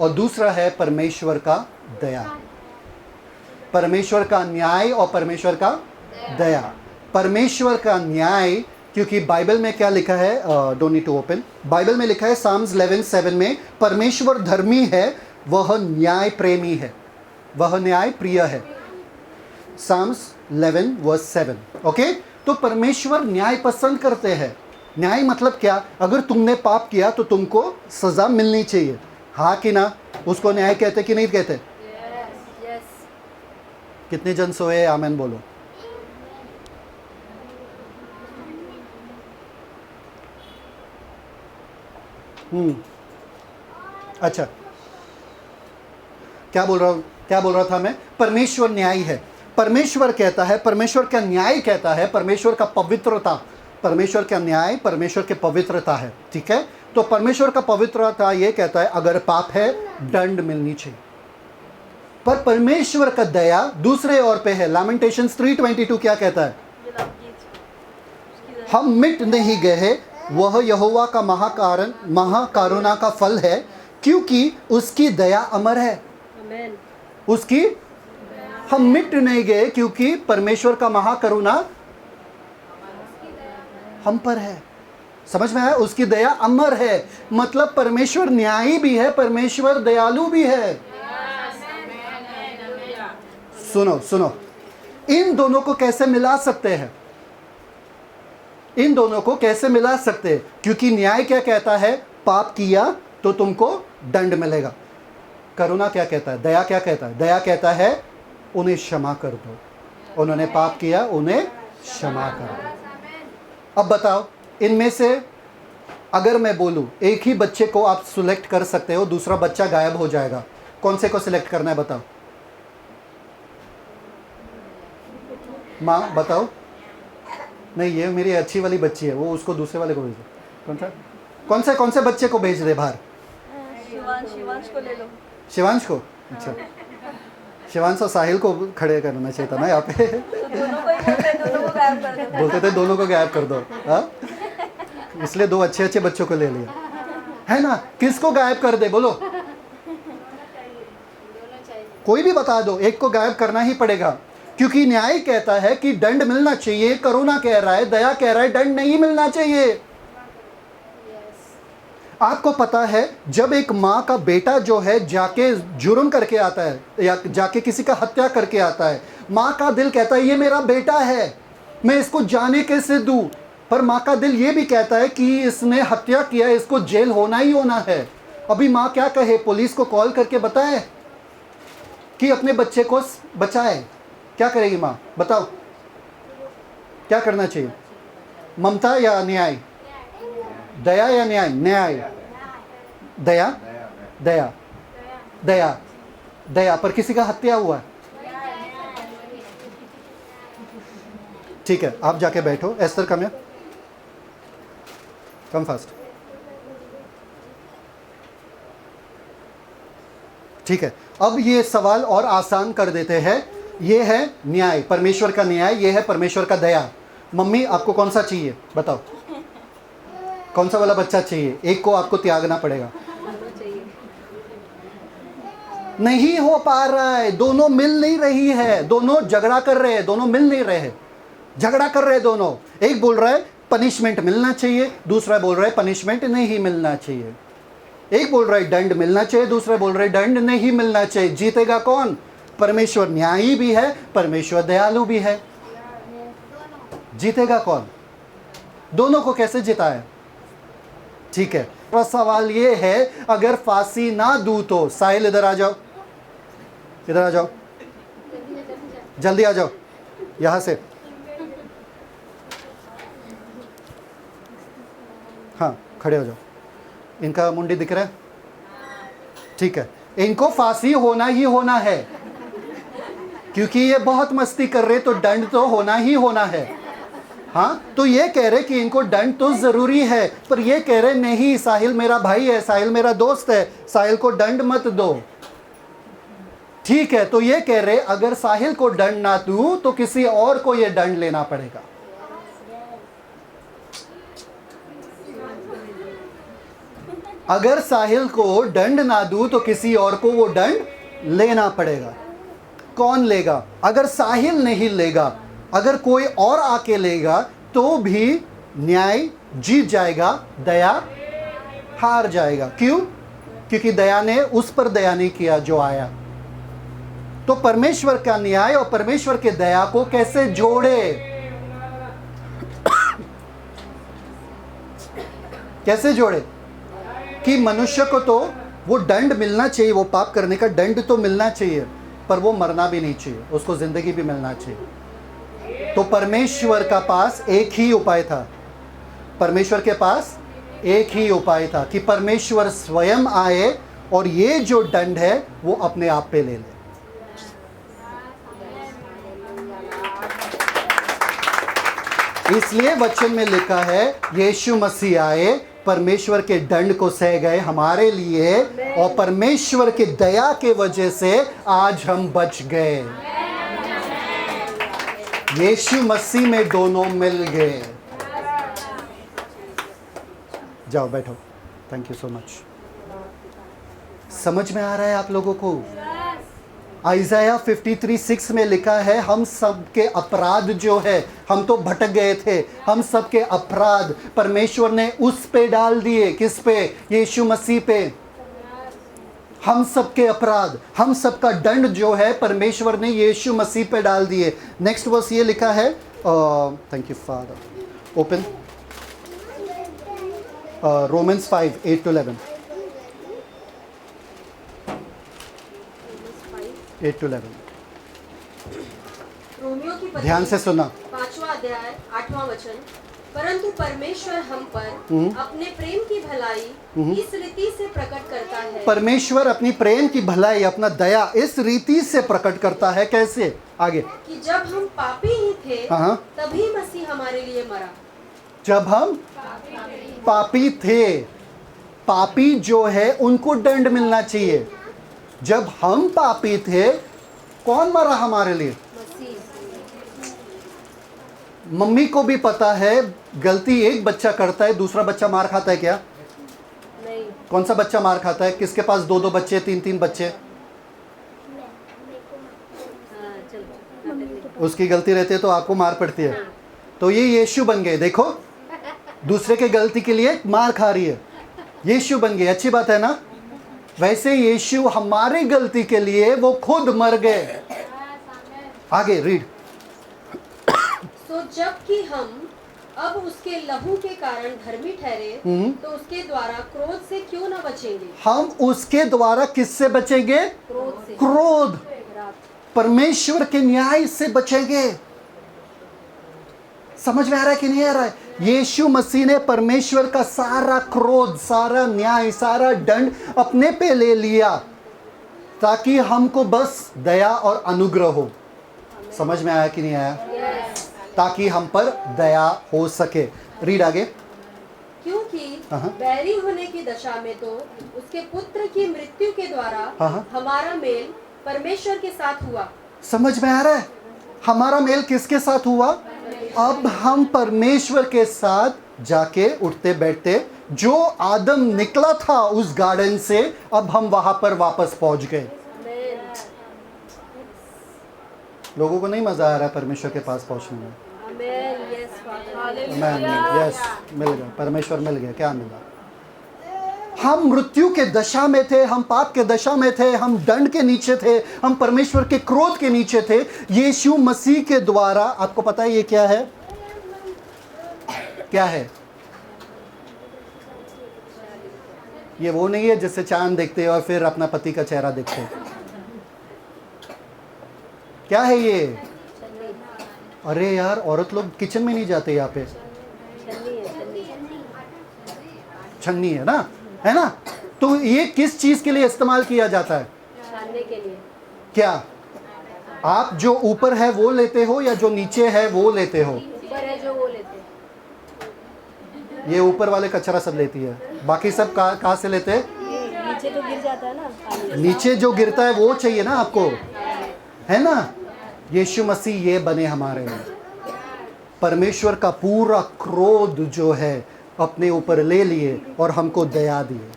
और दूसरा है परमेश्वर का दया। परमेश्वर का न्याय और परमेश्वर का दया। परमेश्वर का न्याय, क्योंकि बाइबल में क्या लिखा है? Don't need to open. Bible में लिखा है साम्स 11:7 में, परमेश्वर धर्मी है, वह न्याय प्रेमी है, वह न्याय प्रिय है। साम्स 11:7। ओके, तो परमेश्वर न्याय पसंद करते हैं। न्याय मतलब क्या? अगर तुमने पाप किया तो तुमको सजा मिलनी चाहिए। हाँ कि ना? उसको न्याय कहते कि नहीं कहते? कितने जन सोए? आमेन बोलो। अच्छा, क्या बोल रहा था मैं? परमेश्वर न्यायी है। परमेश्वर कहता है, परमेश्वर का न्याय कहता है, परमेश्वर का पवित्रता, परमेश्वर का न्याय परमेश्वर की पवित्रता है। ठीक है, तो परमेश्वर का पवित्रता ये कहता है अगर पाप है दंड मिलनी चाहिए। पर परमेश्वर का दया दूसरे ओर पे है। लैमेंटेशंस 3:22 क्या कहता है? हम मिट नहीं गए, वह यहोवा का महाकरुणा का फल है, क्योंकि उसकी दया अमर है। उसकी हम मिट नहीं गए क्योंकि परमेश्वर का महाकरुणा हम पर है। समझ में आया? उसकी दया अमर है, मतलब परमेश्वर न्यायी भी है, परमेश्वर दयालु भी है। सुनो सुनो, इन दोनों को कैसे मिला सकते हैं? इन दोनों को कैसे मिला सकते हैं? क्योंकि न्याय क्या कहता है? पाप किया तो तुमको दंड मिलेगा। करुणा क्या कहता है? दया क्या कहता है? दया कहता है उन्हें क्षमा कर दो, उन्होंने पाप किया, उन्हें क्षमा कर दो। अब बताओ, इनमें से अगर मैं बोलूं एक ही बच्चे को आप सिलेक्ट कर सकते हो, दूसरा बच्चा गायब हो जाएगा, कौन से को सिलेक्ट करना है? बताओ माँ, बताओ। नहीं, ये मेरी अच्छी वाली बच्ची है, वो उसको दूसरे वाले को भेज दो। कौन से बच्चे को भेज दे बाहर? शिवांश को ले लो। शिवांश को? अच्छा, शिवांश और साहिल को खड़े करना चाहिए था ना यहाँ पे। तो दोनों को ही दोनों को गायब कर दो। बोलते थे दोनों को गायब कर दो, हाँ? इसलिए दो अच्छे अच्छे बच्चों को ले लिया है ना। किसको गायब कर दे बोलो? कोई भी बता दो, एक को गायब करना ही पड़ेगा, क्योंकि न्याय कहता है कि दंड मिलना चाहिए, करुणा कह रहा है, दया कह रहा है दंड नहीं मिलना चाहिए। आपको पता है जब एक माँ का बेटा जो है जाके जुर्म करके आता है या जाके किसी का हत्या करके आता है, माँ का दिल कहता है ये मेरा बेटा है, मैं इसको जाने कैसे दूं? पर माँ का दिल ये भी कहता है कि इसने हत्या किया, इसको जेल होना ही होना है। अभी माँ क्या कहे? पुलिस को कॉल करके बताए कि अपने बच्चे को बचाए। क्या करेगी माँ? बताओ क्या करना चाहिए? ममता या न्याय? दया या न्याय? न्याय। दया? दया दया दया। पर किसी का हत्या हुआ है, ठीक है, आप जाके बैठो। एस्तर कम या कम फास्ट। ठीक है, अब ये सवाल और आसान कर देते हैं। ये है न्याय, परमेश्वर का न्याय, ये है परमेश्वर का दया। मम्मी आपको कौन सा चाहिए बताओ? कौन सा वाला बच्चा चाहिए? एक को आपको त्यागना पड़ेगा। नहीं हो पा रहा है, दोनों मिल नहीं रही है, दोनों झगड़ा कर रहे हैं, दोनों मिल नहीं रहे हैं, झगड़ा कर रहे हैं दोनों। एक बोल रहा है पनिशमेंट मिलना चाहिए, दूसरा बोल रहा है पनिशमेंट नहीं मिलना चाहिए। एक बोल रहा है दंड मिलना चाहिए, दूसरा बोल रहा है दंड नहीं मिलना चाहिए। जीतेगा कौन? परमेश्वर न्यायी भी है, परमेश्वर दयालु भी है। जीतेगा कौन? दोनों को कैसे जिताए? ठीक है, तो सवाल ये है अगर फांसी ना दूं तो। साहिल इधर आ जाओ, इधर आ जाओ, जल्दी आ जाओ यहां से। हाँ खड़े हो जाओ। इनका मुंडी दिख रहा है? ठीक है, इनको फांसी होना ही होना है, क्योंकि ये बहुत मस्ती कर रहे, तो दंड तो होना ही होना है। हाँ, तो ये कह रहे कि इनको दंड तो जरूरी है, पर ये कह रहे नहीं, साहिल मेरा भाई है, साहिल मेरा दोस्त है, साहिल को दंड मत दो। ठीक है, तो ये कह रहे अगर साहिल को दंड ना दूं तो किसी और को ये दंड लेना पड़ेगा। अगर साहिल को दंड ना दूं तो किसी और को वो दंड लेना पड़ेगा। कौन लेगा? अगर साहिल नहीं लेगा, अगर कोई और आके लेगा तो भी न्याय जीत जाएगा, दया हार जाएगा। क्यों? क्योंकि दया ने उस पर दया नहीं किया जो आया। तो परमेश्वर का न्याय और परमेश्वर के दया को कैसे जोड़े? कैसे जोड़े? कि मनुष्य को तो वो दंड मिलना चाहिए, वो पाप करने का दंड तो मिलना चाहिए, पर वो मरना भी नहीं चाहिए, उसको जिंदगी भी मिलना चाहिए। तो परमेश्वर का पास एक ही उपाय था, परमेश्वर के पास एक ही उपाय था कि परमेश्वर स्वयं आए और ये जो दंड है वो अपने आप पे ले ले। इसलिए वचन में लिखा है यीशु मसीह आए, परमेश्वर के दंड को सह गए हमारे लिए, और परमेश्वर की दया के वजह से आज हम बच गए। यीशु मसीह में दोनों मिल गए। जाओ बैठो। Thank you so much. समझ में आ रहा है आप लोगों को? आइज़ाया 53:6 में लिखा है हम सब के अपराध जो है, हम तो भटक गए थे, हम सब के अपराध परमेश्वर ने उस पे डाल दिए। किस पे? यीशु मसीह पे। हम सब के अपराध, हम सब का दंड जो है परमेश्वर ने यीशु मसीह पे डाल दिए। नेक्स्ट वर्स ये लिखा है, thank you father, open Romans 5:8-11। 8-11 Romeo की पत्री ध्यान से सुना। 5वां अध्याय 8वां वचन। परंतु परमेश्वर हम पर अपने प्रेम की भलाई इस रीति से प्रकट करता है। परमेश्वर अपनी प्रेम की भलाई, अपना दया इस रीति से प्रकट करता है। कैसे? आगे, कि जब हम पापी ही थे हाँ। तभी मसीह हमारे लिए मरा। जब हम पापी थे, पापी जो है उनको दंड मिलना चाहिए। जब हम पापी थे, कौन मरा हमारे लिए? मसीह। मम्मी को भी पता है गलती एक बच्चा करता है, दूसरा बच्चा मार खाता है क्या? नहीं। कौन सा बच्चा मार खाता है? किसके पास 2-2 बच्चे, 3-3 बच्चे? हाँ, चलो। उसकी गलती रहती है तो आपको मार पड़ती है। तो ये यीशु बन गए। देखो, दूसरे के गलती के लिए मार खा रही है, यीशु बन गए। अच्छी बात है ना? वैसे यीशु हमारी गलती के लिए वो खुद मर गए। आगे रीड। तो जबकि हम अब उसके लहू के कारण धर्मी ठहरे, तो उसके द्वारा क्रोध से क्यों न बचेंगे? हम उसके द्वारा किससे बचेंगे? क्रोध से। क्रोध, परमेश्वर के न्याय से बचेंगे। समझ में आ रहा है कि नहीं आ रहा है? यीशु मसीह ने परमेश्वर का सारा क्रोध, सारा न्याय, सारा दंड अपने पे ले लिया ताकि हमको बस दया और अनुग्रह हो। समझ में आया कि नहीं आया? ताकि हम पर दया हो सके। रीड आगे। क्योंकि बैरी होने की दशा में तो उसके पुत्र की मृत्यु के द्वारा हमारा मेल परमेश्वर के साथ हुआ। समझ में आ रहा है? हमारा मेल किसके साथ हुआ? अब हम परमेश्वर के साथ जाके उठते बैठते, जो आदम निकला था उस गार्डन से, अब हम वहां पर वापस पहुंच गए। लोगों को नहीं मजा आ रहा है परमेश्वर के पास पहुंचने में? यस, मिल गया, परमेश्वर मिल गया। क्या मिला? हम मृत्यु के दशा में थे, हम पाप के दशा में थे, हम दंड के नीचे थे, हम परमेश्वर के क्रोध के नीचे थे। यीशु मसीह के द्वारा, आपको पता है ये क्या है? क्या है ये? वो नहीं है जिससे चांद देखते और फिर अपना पति का चेहरा देखते। क्या है ये? अरे यार, औरत लोग किचन में नहीं जाते यहाँ पे। छन्नी है ना, है ना? तो ये किस चीज के लिए इस्तेमाल किया जाता है? छानने के लिए। क्या आप जो ऊपर है वो लेते हो या जो नीचे है वो लेते हो? ऊपर है जो वो लेते। ये ऊपर वाले कचरा सब लेती है, बाकी सब कहाँ से लेते हैं? नीचे तो गिर जाता है ना। नीचे जो गिरता है वो चाहिए ना आपको, है ना? यीशु मसीह ये बने हमारे लिए। परमेश्वर का पूरा क्रोध जो है अपने ऊपर ले लिए और हमको दया दिए।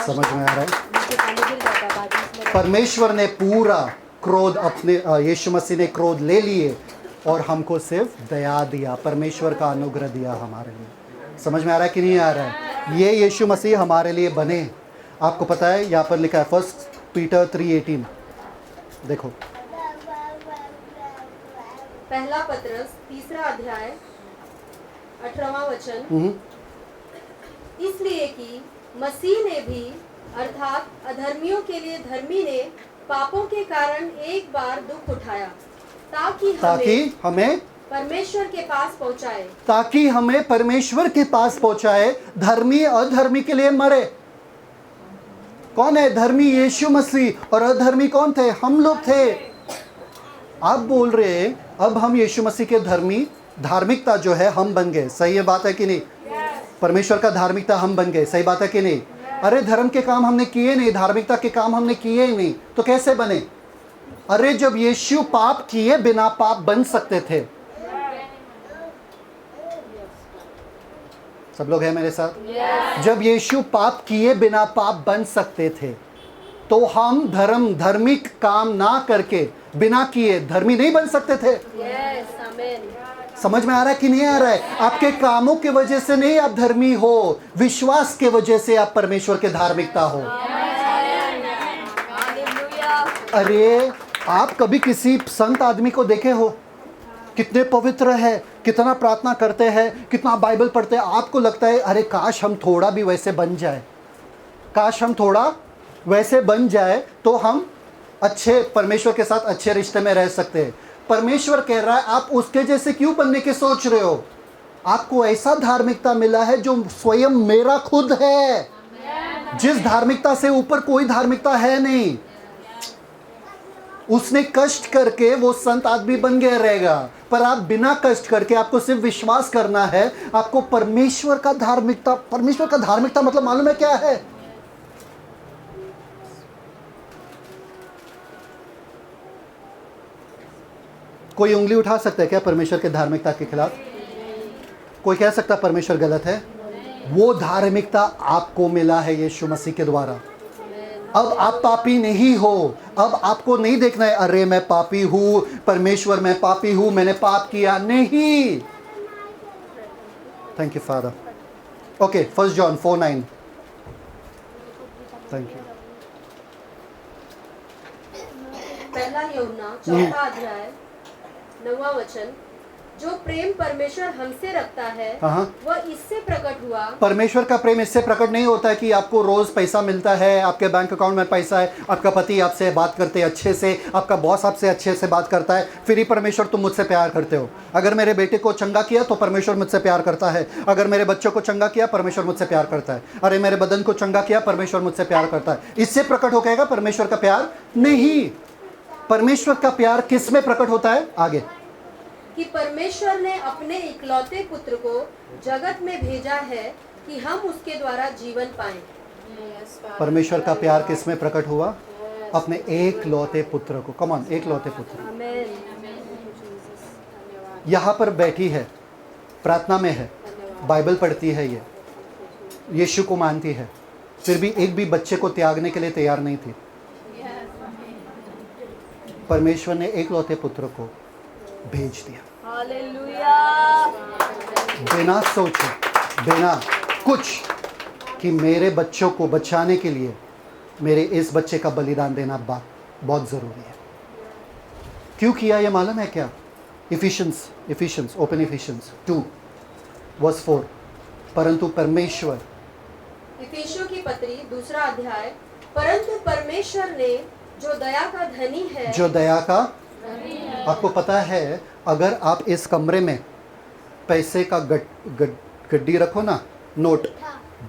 समझ में आ रहा है? परमेश्वर ने पूरा क्रोध अपने, यीशु मसीह ने क्रोध ले लिए और हमको सिर्फ दया दिया, परमेश्वर का अनुग्रह दिया हमारे लिए। समझ में आ रहा है कि नहीं आ रहा है? ये यीशु मसीह हमारे लिए बने। आपको पता है यहाँ पर लिखा है 1 पीटर 3:18। देखो, पहला पत्रस 3 अध्याय 18वां वचन। इसलिए कि मसीह ने भी अर्थात अधर्मियों के लिए धर्मी ने पापों के कारण एक बार दुख उठाया, ताकि हमें परमेश्वर के पास पहुंचाए। ताकि हमें परमेश्वर के पास पहुंचाए। धर्मी अधर्मी के लिए मरे। कौन है धर्मी? यीशु मसीह। और अधर्मी कौन थे? हम लोग थे। आप बोल रहे हैं अब हम यीशु मसीह के धार्मिकता जो है हम बन गए। सही है बात है कि नहीं? परमेश्वर का धार्मिकता हम बन गए। सही बात है कि नहीं? अरे धर्म के काम हमने किए नहीं, धार्मिकता के काम हमने किए ही नहीं, तो कैसे बने? अरे जब यीशु पाप किए बिना पाप बन सकते थे। सब लोग हैं मेरे साथ? जब यीशु पाप किए बिना पाप बन सकते थे, तो हम धार्मिक काम ना करके बिना किए धर्मी नहीं बन सकते थे। समझ में आ रहा है कि नहीं आ रहा है? आपके कामों की वजह से नहीं आप धर्मी हो, विश्वास के वजह से आप परमेश्वर के धार्मिकता हो। अरे आप कभी किसी संत आदमी को देखे हो? कितने पवित्र है, कितना प्रार्थना करते हैं, कितना बाइबल पढ़ते हैं। आपको लगता है अरे काश हम थोड़ा भी वैसे बन जाए, काश हम थोड़ा वैसे बन जाए तो हम अच्छे परमेश्वर के साथ अच्छे रिश्ते में रह सकते हैं। परमेश्वर कह रहा है आप उसके जैसे क्यों बनने की सोच रहे हो? आपको ऐसा धार्मिकता मिला है जो स्वयं मेरा खुद है, जिस धार्मिकता से ऊपर कोई धार्मिकता है नहीं। उसने कष्ट करके वो संत आदमी बन गया रहेगा, पर आप बिना कष्ट करके आपको सिर्फ विश्वास करना है। आपको परमेश्वर का धार्मिकता मतलब मालूम है क्या है? कोई उंगली उठा सकता है क्या परमेश्वर के धार्मिकता के खिलाफ? कोई कह सकता परमेश्वर गलत है? वो धार्मिकता आपको मिला है यीशु मसीह के द्वारा। अब आप पापी नहीं हो। अब आपको नहीं देखना है अरे मैं पापी हूं, परमेश्वर मैं पापी हूं, मैंने पाप किया। नहीं। Thank you father. Okay, 1 John 4:9। Thank you. पहला यूहन्ना 4 अध्याय 9वां वचन, जो प्रेम परमेश्वर हमसे रखता है वह इससे प्रकट हुआ। परमेश्वर का प्रेम इससे प्रकट नहीं होता है कि आपको रोज पैसा मिलता है, आपके बैंक अकाउंट में पैसा है, आपका पति आपसे बात करते हैं अच्छे से, आपका बॉस आपसे अच्छे से बात करता है, फिर ही परमेश्वर तुम मुझसे प्यार करते हो। अगर मेरे बेटे को चंगा किया तो परमेश्वर मुझसे प्यार करता है। अगर मेरे बच्चों को चंगा किया परमेश्वर मुझसे प्यार करता है। अरे मेरे बदन को चंगा किया परमेश्वर मुझसे प्यार करता है। इससे प्रकट हो गएगा परमेश्वर का प्यार? नहीं। परमेश्वर का प्यार किस में प्रकट होता है? आगे कि परमेश्वर ने अपने इकलौते पुत्र को जगत में भेजा है कि हम उसके द्वारा जीवन पाएं। परमेश्वर का प्यार किस में प्रकट हुआ? अपने एकलौते पुत्र को। कम ऑन, एकलौते पुत्र। यहाँ पर बैठी है, प्रार्थना में है, बाइबल पढ़ती है, ये यीशु को मानती है, फिर भी एक भी बच्चे को त्यागने के लिए तैयार नहीं थी। परमेश्वर ने एकलौते पुत्र को भेज दिया। हालेलुया। बिना सोचे, बिना कुछ कि मेरे बच्चों को बचाने के लिए मेरे इस बच्चे का बलिदान देना बहुत ज़रूरी है। क्यों किया ये मालूम है क्या? Efficiency open efficiency 2:4। परंतु परमेश्वर, इफिसियों की पत्री 2 अध्याय, परंतु परमेश्वर ने जो दया का धनी है, जो दया का आपको पता है, अगर आप इस कमरे में पैसे का गड्डी रखो ना, नोट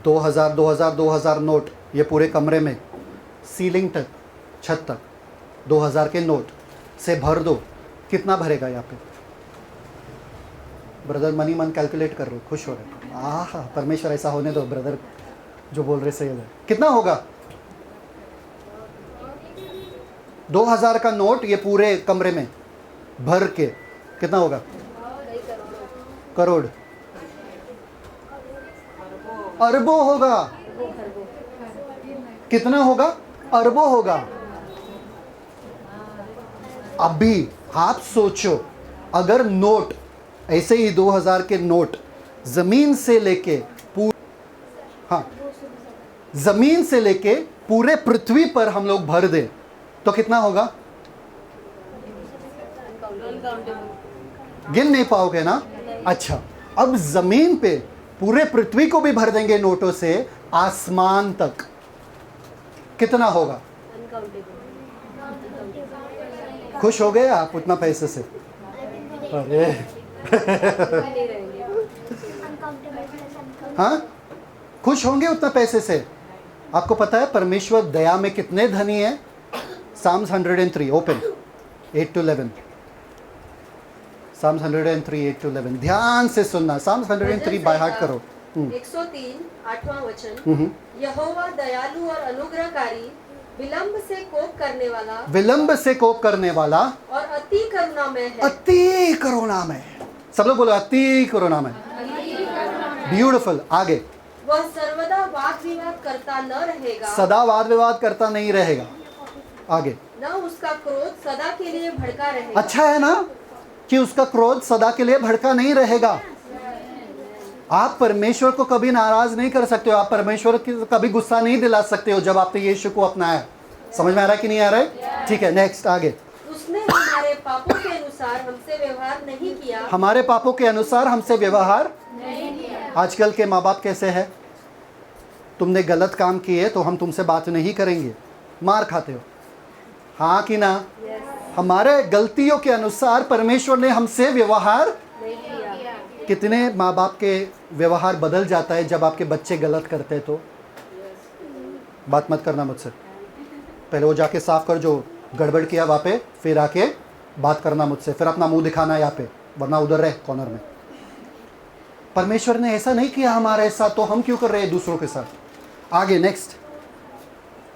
2000 नोट, ये पूरे कमरे में सीलिंग तक, छत तक 2000 के नोट से भर दो, कितना भरेगा यहाँ पे? ब्रदर मनी मन कैलकुलेट कर रहे हो, खुश हो रहे हो। आह, परमेश्वर ऐसा होने दो ब्रदर, जो बोल रहे सही है। कितना होगा? 2000 का नोट ये पूरे कमरे में भर के कितना होगा? करोड़, अरबों होगा। कितना होगा? अरबों होगा। अभी आप सोचो, अगर नोट ऐसे ही 2000 के नोट जमीन से लेके जमीन से लेके पूरे पृथ्वी पर हम लोग भर दें तो कितना होगा? गिन नहीं पाओगे ना? अच्छा, अब जमीन पे पूरे पृथ्वी को भी भर देंगे नोटों से आसमान तक, कितना होगा? खुश हो गए आप उतना पैसे से? अरे हाँ, खुश होंगे उतना पैसे से। आपको पता है परमेश्वर दया में कितने धनी है? Psalms 103 open 8-11। Psalms 103 8 to 11 ध्यान से सुनना। Psalms 103 बाय हार्ट करो। 103 8वां वचन, यहोवा दयालु और अनुग्रहकारी, विलंब से कोप करने वाला विलंब से कोप करने वाला और अति करुणामय है। अति करुणामय। सब लोग बोलो अति करुणामय। ब्यूटीफुल। आगे, वह सर्वदा वाद विवाद करता न रहेगा, सदा वाद विवाद करता नहीं रहेगा। आगे, न उसका क्रोध सदा के लिए भड़का रहेगा। अच्छा है ना कि उसका क्रोध सदा के लिए भड़का नहीं रहेगा। आप परमेश्वर को कभी नाराज नहीं कर सकते हो, आप परमेश्वर को कभी गुस्सा नहीं दिला सकते हो जब आपने यीशु को अपनाया। समझ में आ रहा है कि नहीं आ रहा है? ठीक है, नेक्स्ट आगे। उसने हमारे पापों के अनुसार हमसे व्यवहार नहीं किया, हमारे पापों के अनुसार हमसे व्यवहार नहीं किया। आजकल के माँ बाप कैसे हैं? तुमने गलत काम किए तो हम तुमसे बात नहीं करेंगे, मार खाते हो, हाँ कि ना? हमारे गलतियों के अनुसार परमेश्वर ने हमसे व्यवहार नहीं किया। कितने माँ बाप के व्यवहार बदल जाता है जब आपके बच्चे गलत करते हैं तो। बात मत करना मुझसे, पहले वो जाके साफ कर जो गड़बड़ किया वहाँ पे, फिर आके बात करना मुझसे, फिर अपना मुंह दिखाना यहाँ पे, वरना उधर रहे कॉर्नर में। परमेश्वर ने ऐसा नहीं किया हमारे साथ, तो हम क्यों कर रहे हैं दूसरों के साथ? आगे नेक्स्ट।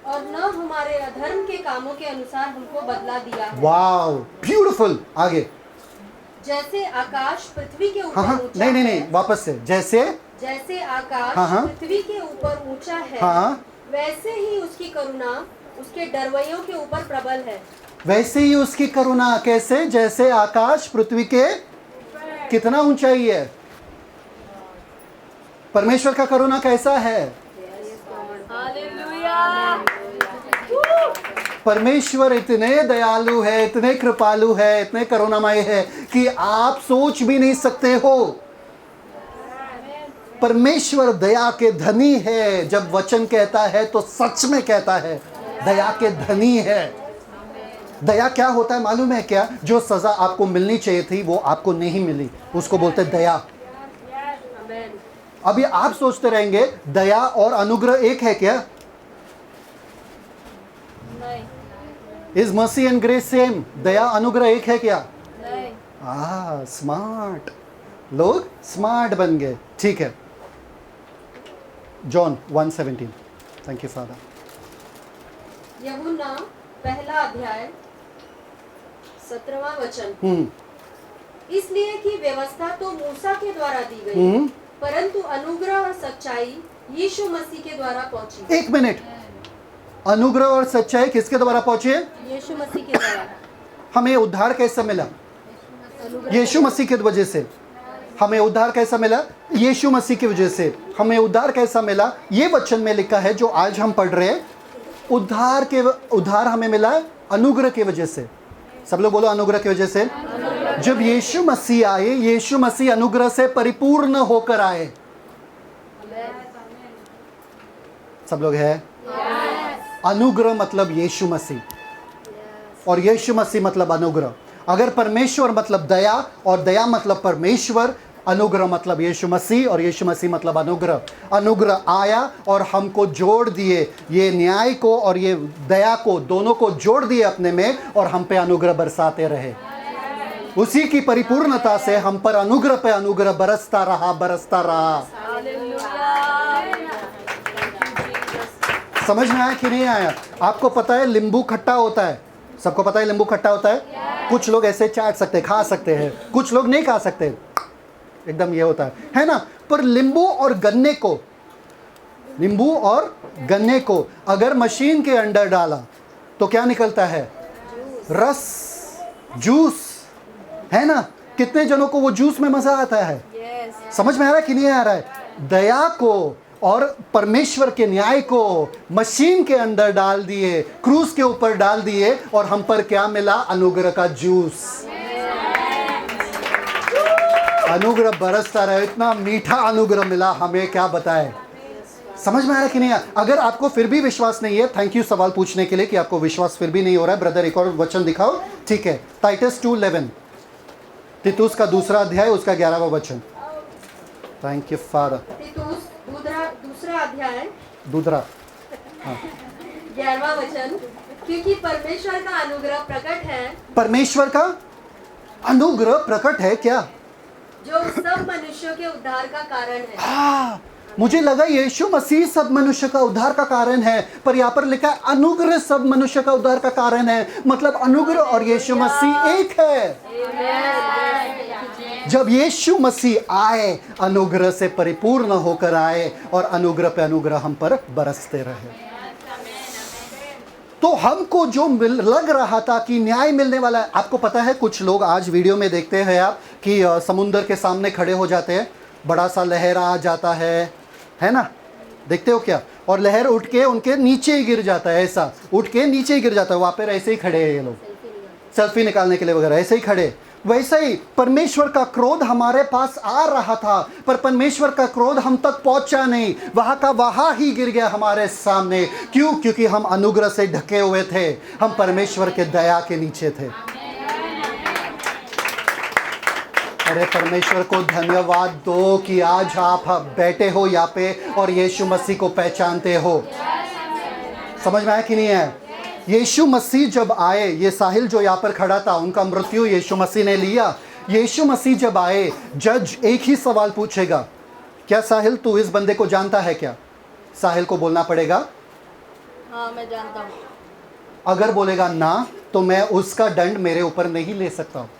और न हमारे अधर्म के कामों के अनुसार हमको बदला दिया है। Wow, beautiful. आगे, जैसे आकाश पृथ्वी के ऊपर हाँ, ऊंचा नहीं, है, वापस से। जैसे आकाश हाँ। पृथ्वी के ऊपर ऊंचा है, हाँ, वैसे ही उसकी करुणा उसके डरवैयों के ऊपर प्रबल है। वैसे ही उसकी करुणा। कैसे? जैसे आकाश पृथ्वी के कितना ऊंचाई है। परमेश्वर का करुणा कैसा है? हालेलुया। परमेश्वर इतने दयालु है, इतने कृपालु है, इतने करुणामय है कि आप सोच भी नहीं सकते हो। परमेश्वर दया के धनी है। जब वचन कहता है तो सच में कहता है, दया के धनी है। दया क्या होता है मालूम है क्या? जो सजा आपको मिलनी चाहिए थी वो आपको नहीं मिली, उसको बोलते दया। अभी आप सोचते रहेंगे दया और अनुग्रह एक है क्या? Is mercy and grace same? दया अनुग्रह एक है क्या? स्मार्ट लोग स्मार्ट बन गए। ठीक है, जॉन 1:17। Thank you father. यूहन्ना पहला अध्याय 17वां वचन, इसलिए कि व्यवस्था तो मूसा के द्वारा दी गई, परंतु अनुग्रह और सच्चाई यीशु मसीह के द्वारा पहुंची। एक मिनट, अनुग्रह और सच्चाई किसके द्वारा पहुंची है? यीशु मसीह के द्वारा। हमें उद्धार कैसे मिला? यीशु मसीह की वजह से। हमें उद्धार कैसा मिला? यीशु मसीह की वजह से। हमें उद्धार कैसा मिला? ये वचन में लिखा है जो आज हम पढ़ रहे हैं। उद्धार हमें मिला अनुग्रह की वजह से। सब लोग बोलो अनुग्रह की वजह से। जब यीशु मसीह आए, यीशु मसीह अनुग्रह से परिपूर्ण होकर आए। सब लोग है? अनुग्रह मतलब यीशु मसीह, और यीशु मसीह मतलब अनुग्रह। अगर परमेश्वर मतलब दया, और दया मतलब परमेश्वर, अनुग्रह मतलब यीशु मसीह, और यीशु मसीह मतलब अनुग्रह। अनुग्रह आया और हमको जोड़ दिए, ये न्याय को और ये दया को, दोनों को जोड़ दिए अपने में, और हम पे अनुग्रह बरसाते रहे। उसी की परिपूर्णता से हम पर अनुग्रह पे अनुग्रह बरसता रहा, बरसता रहा। समझ में आया कि नहीं आया? आपको पता है नींबू खट्टा होता है, सबको पता है नींबू खट्टा होता है। कुछ लोग ऐसे चाट सकते, खा सकते हैं, कुछ लोग नहीं खा सकते, एकदम ये होता है ना। पर नींबू और गन्ने को अगर मशीन के अंदर डाला तो क्या निकलता है? रस, जूस, है ना। कितने जनों को वो जूस में मजा आता है? समझ में आ रहा है कि नहीं आ रहा है? दया को और परमेश्वर के न्याय को मशीन के अंदर डाल दिए, क्रूस के ऊपर डाल दिए, और हम पर क्या मिला? अनुग्रह का जूस। अनुग्रह बरसता रहे, इतना मीठा अनुग्रह मिला हमें, क्या बताए। समझ में आ रहा कि नहीं? अगर आपको फिर भी विश्वास नहीं है, थैंक यू सवाल पूछने के लिए कि आपको विश्वास फिर भी नहीं हो रहा है। ब्रदर एक और वचन दिखाओ। ठीक है, टाइटस 2:11, तीतुस का 2 अध्याय, उसका 11वां वचन। Thank you father. तीतुस दूसरा अध्याय, दूसरा 11वां वचन, क्योंकि परमेश्वर का अनुग्रह प्रकट है। परमेश्वर का अनुग्रह प्रकट है क्या? जो सब मनुष्यों के उद्धार का कारण है। मुझे लगा यीशु मसीह सब मनुष्य का उद्धार का कारण है, पर यहाँ पर लिखा है अनुग्रह सब मनुष्य का उद्धार का कारण है। मतलब अनुग्रह और यीशु मसीह एक है। जब यीशु मसीह आए, अनुग्रह से परिपूर्ण होकर आए और अनुग्रह पे अनुग्रह हम पर बरसते रहे। तो हमको जो लग रहा था कि न्याय मिलने वाला है, आपको पता है कुछ लोग आज वीडियो में देखते हैं आप कि समुंदर के सामने खड़े हो जाते हैं, बड़ा सा लहर आ जाता है ना, देखते हो क्या? और लहर उठ के उनके नीचे ही गिर जाता है, ऐसा उठ के नीचे ही गिर जाता है। वहाँ पर ऐसे ही खड़े हैं ये लोग, सेल्फी निकालने के लिए वगैरह ऐसे ही खड़े। वैसे ही परमेश्वर का क्रोध हमारे पास आ रहा था, पर परमेश्वर का क्रोध हम तक पहुंचा नहीं, वहां का वहां ही गिर गया हमारे सामने। क्यों? क्योंकि हम अनुग्रह से ढके हुए थे, हम परमेश्वर के दया के नीचे थे। अरे परमेश्वर को धन्यवाद दो कि आज आप बैठे हो यहाँ पे और यीशु मसीह को पहचानते हो। समझ में आया कि नहीं है? यीशु मसीह जब आए, ये साहिल जो यहाँ पर खड़ा था, उनका मृत्यु यीशु मसीह ने लिया। यीशु मसीह जब आए, जज एक ही सवाल पूछेगा, क्या साहिल तू इस बंदे को जानता है क्या? साहिल को बोलना पड़ेगा हाँ मैं जानता हूँ। अगर बोलेगा ना, तो मैं उसका दंड मेरे ऊपर नहीं ले सकता हूँ।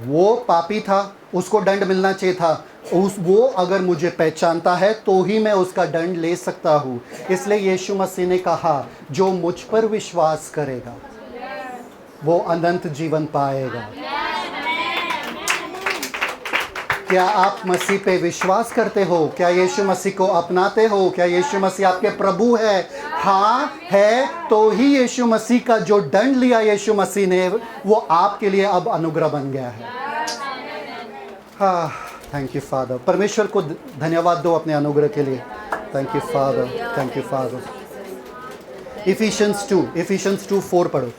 वो पापी था, उसको दंड मिलना चाहिए था। वो अगर मुझे पहचानता है तो ही मैं उसका दंड ले सकता हूँ। इसलिए यीशु मसीह ने कहा, जो मुझ पर विश्वास करेगा वो अनंत जीवन पाएगा। क्या आप मसीह पे विश्वास करते हो? क्या यीशु मसीह को अपनाते हो? क्या यीशु मसीह आपके प्रभु है? हाँ है, तो ही यीशु मसीह का जो दंड लिया यीशु मसीह ने, वो आपके लिए अब अनुग्रह बन गया है। हाँ, थैंक यू फादर। परमेश्वर को धन्यवाद दो अपने अनुग्रह के लिए। Thank you father, thank you father. Ephesians 2:4 पढ़ो।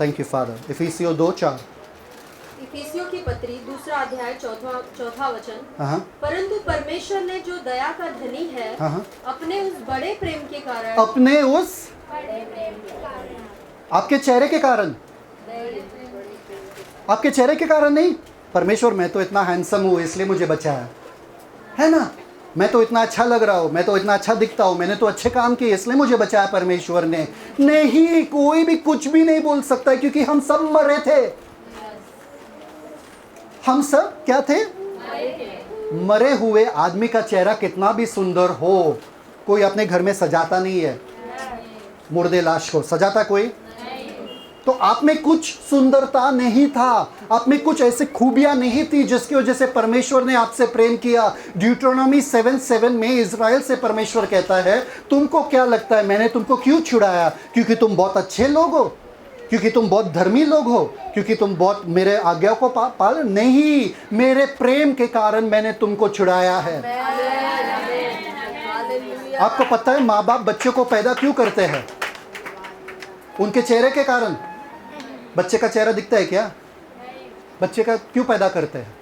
Thank you father. इफिसियों 2:4। इफिसियों की पत्री 2 अध्याय 4 वचन। हाँ, परंतु परमेश्वर ने जो दया का धनी है, हाँ, अपने उस बड़े प्रेम के कारण, अपने उस आपके चेहरे के कारण, आपके चेहरे के कारण नहीं। परमेश्वर, मैं तो इतना हैंडसम हूँ इसलिए मुझे बचाया है ना, मैं तो इतना अच्छा लग रहा हूँ, मैं तो इतना अच्छा दिखता हूँ, मैंने तो अच्छे काम किए इसलिए मुझे बचाया परमेश्वर ने। नहीं, कोई भी कुछ भी नहीं बोल सकता, क्योंकि हम सब मरे थे। हम सब क्या थे? मरे हुए आदमी का चेहरा कितना भी सुंदर हो, कोई अपने घर में सजाता नहीं है। मुर्दे लाश को सजाता कोई? तो आप में कुछ सुंदरता नहीं था, आप में कुछ ऐसे खूबियां नहीं थी जिसकी वजह से परमेश्वर ने आपसे प्रेम किया। ड्यूटेरोनोमी 7:7 में इजराइल से परमेश्वर कहता है, तुमको क्या लगता है मैंने तुमको क्यों छुड़ाया? क्योंकि तुम बहुत अच्छे लोग हो, क्योंकि तुम बहुत धर्मी लोग हो, क्योंकि तुम बहुत मेरे आज्ञा को पाल नहीं, मेरे प्रेम के कारण मैंने तुमको छुड़ाया है। आपको पता है माँ बाप बच्चों को पैदा क्यों करते हैं? उनके चेहरे के कारण। बच्चे का चेहरा दिखता है क्या? बच्चे का क्यों पैदा करते हैं?